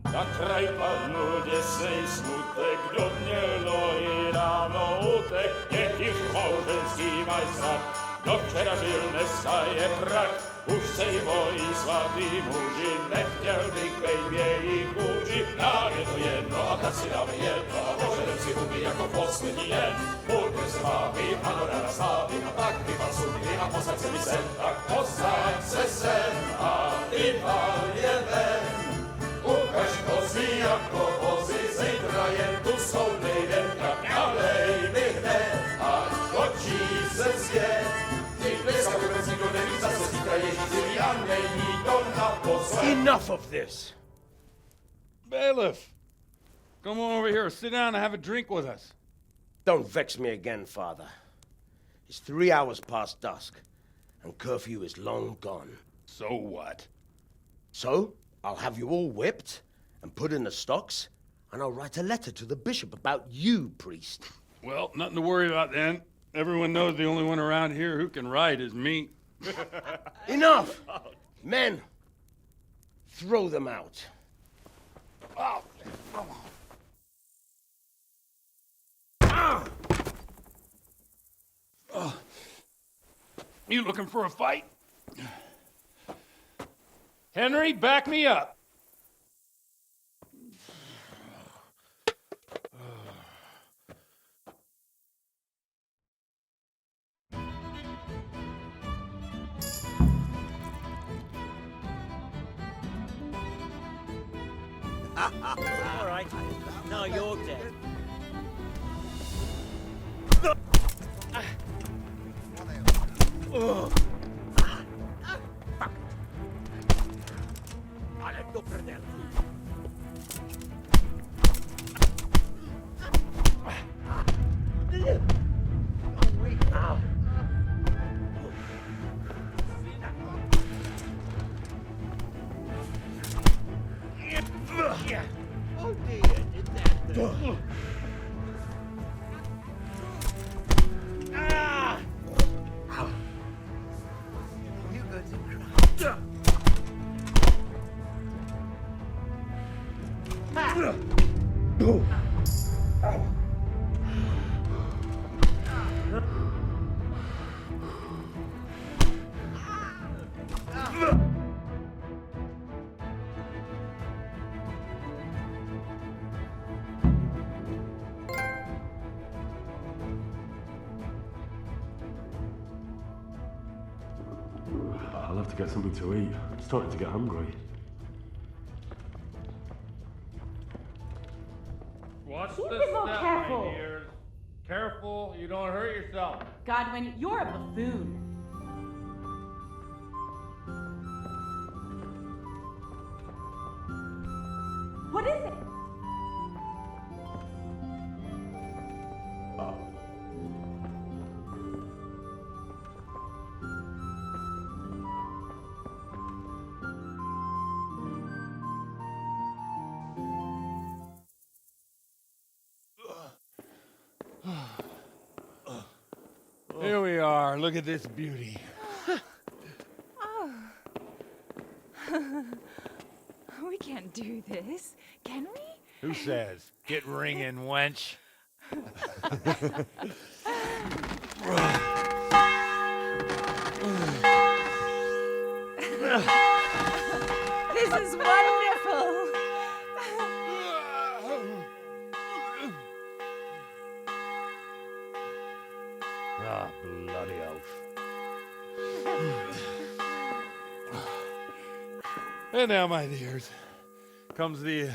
S15: Na kraj padł dziesnej smutek, do mnie loi rano utek, niech ich małżeński majstra, do wczera żylne staje prak. Už sej bojí svatý muži, nechtěl bych bejbě jich kůži. Nám je to jedno a tak si dáme jedno a požerem si huby jako poslední den. Půjďme se vápí, ano ráda slávy a tak vypal sudy a posaď se mi sem. Tak posaď se sem a vypal je ven. Ukaž kozy jako vozy, zítra jen tu soudnej den. Tak nalej mi hned a točí se svět.
S19: Enough of this!
S17: Bailiff! Come on over here, sit down and have a drink with us.
S19: Don't vex me again, Father. It's 3 hours past dusk, and curfew is long gone.
S17: So what?
S19: So, I'll have you all whipped and put in the stocks, and I'll write a letter to the bishop about you, priest.
S17: Well, nothing to worry about then. Everyone knows the only one around here who can write is me.
S19: Enough! Men, throw them out.
S17: Oh, You looking for a fight? Henry, back me up.
S9: All right. Now you're dead.
S7: Aletto fratello. Oh dear, did that hurt? You got to cry.
S3: I'll have to get something to eat. I'm starting to get hungry.
S17: Watch
S14: Keep
S17: the
S14: it more
S17: step,
S14: careful.
S17: my dears. Careful, you don't hurt yourself.
S14: Godwin, you're a buffoon. What is it?
S17: Here we are. Look at this beauty.
S14: Oh. We can't do this, can we?
S17: Who says? Get ringing, wench.
S14: This is wonderful.
S17: Ah, bloody oath. And now, my dears, comes the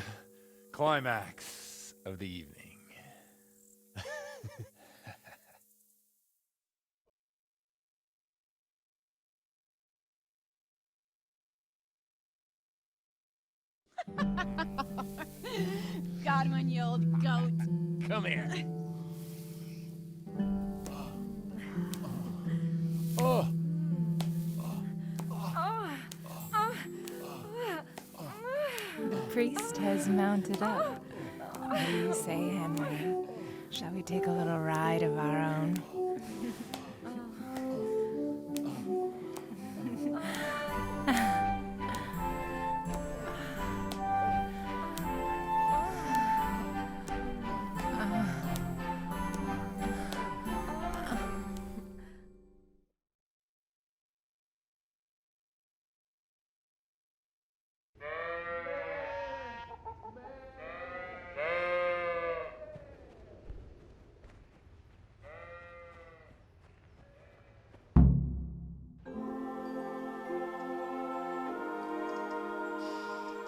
S17: climax of the evening.
S14: Godwin, you old goat.
S17: Come here.
S14: The priest has mounted up. What do you say, Henry? Shall we take a little ride of our own?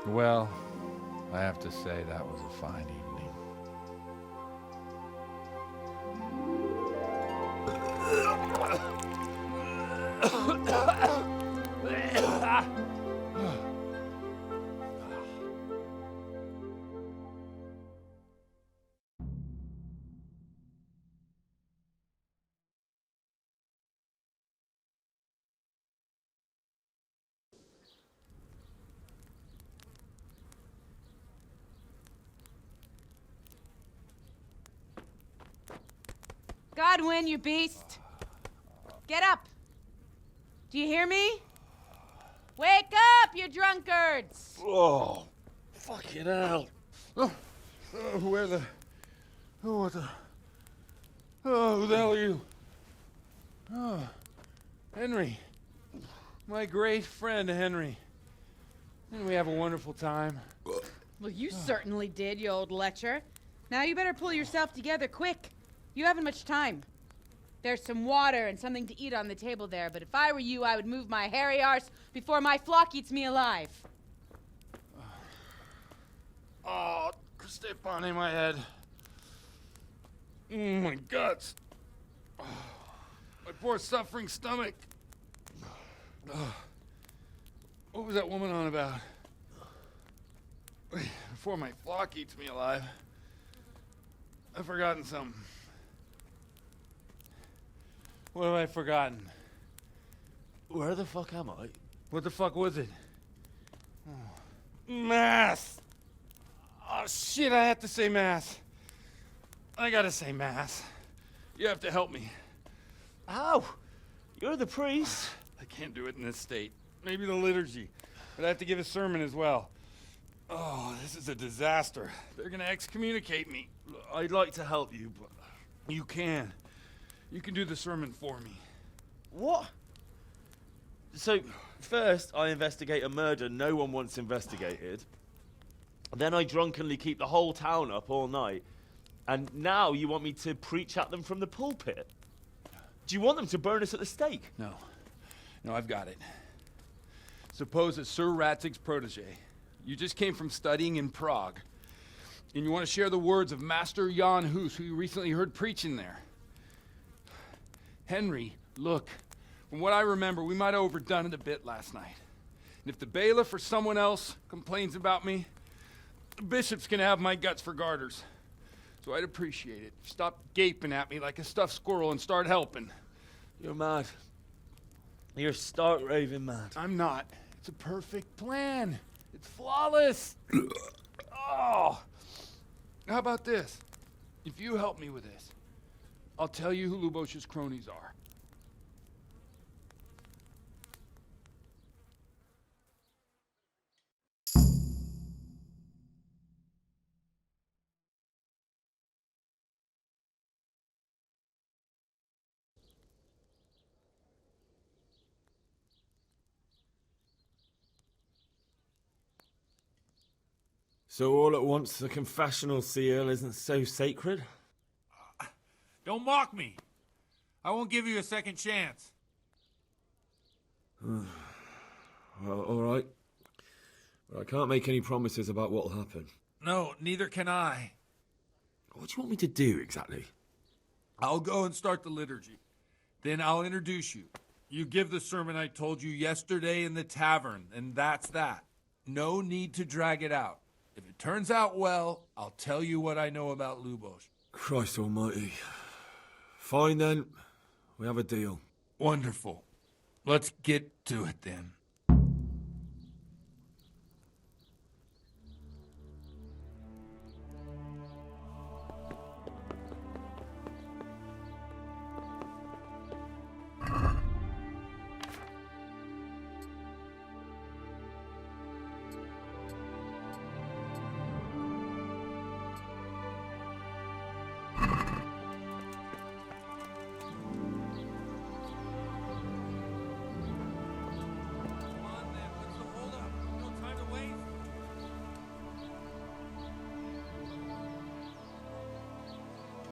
S17: Well, I have to say that was a fine evening.
S14: Godwin, you beast! Get up! Do you hear me? Wake up, you drunkards!
S17: Oh, fucking hell. Where the... Oh, what the... Oh, who the hell are you? Oh, Henry. My great friend, Henry. Didn't we have a wonderful time?
S1: Well, you certainly did, you old lecher. Now you better pull yourself together quick. You haven't much time. There's some water and something to eat on the table there, but if I were you, I would move my hairy arse before my flock eats me alive.
S17: Oh, step on in my head. My guts. Oh, my poor suffering stomach. Oh, what was that woman on about? Wait, before my flock eats me alive. I've forgotten something. What have I forgotten?
S18: Where the fuck am I?
S17: What the fuck was it? Oh. Mass! Oh shit, I have to say mass. I gotta say mass. You have to help me.
S18: How? You're the priest.
S17: I can't do it in this state. Maybe the liturgy. But I have to give a sermon as well. Oh, this is a disaster. They're gonna excommunicate me. I'd like to help you, but you can. You can do the sermon for me.
S18: What? So, first I investigate a murder no one wants investigated. Then I drunkenly keep the whole town up all night. And now you want me to preach at them from the pulpit? Do you want them to burn us at the stake?
S17: No. No, I've got it. Suppose that Sir Ratzig's protege. You just came from studying in Prague. And you want to share the words of Master Jan Hus, who you recently heard preaching there. Henry, look. From what I remember, we might have overdone it a bit last night. And if the bailiff or someone else complains about me, the bishop's gonna have my guts for garters. So I'd appreciate it. Stop gaping at me like a stuffed squirrel and start helping.
S18: You're mad. You're stark raving mad.
S17: I'm not. It's a perfect plan. It's flawless. Oh. How about this? If you help me with this, I'll tell you who Lubosh's cronies are.
S2: So all at once the confessional seal isn't so sacred?
S10: Don't mock me. I won't give you a second chance.
S2: Well, all right. But I can't make any promises about what'll happen.
S10: No, neither can I.
S2: What do you want me to do exactly?
S10: I'll go and start the liturgy. Then I'll introduce you. You give the sermon I told you yesterday in the tavern, and that's that. No need to drag it out. If it turns out well, I'll tell you what I know about Lubosh.
S2: Christ almighty. Fine then. We have a deal.
S10: Wonderful. Let's get to it then.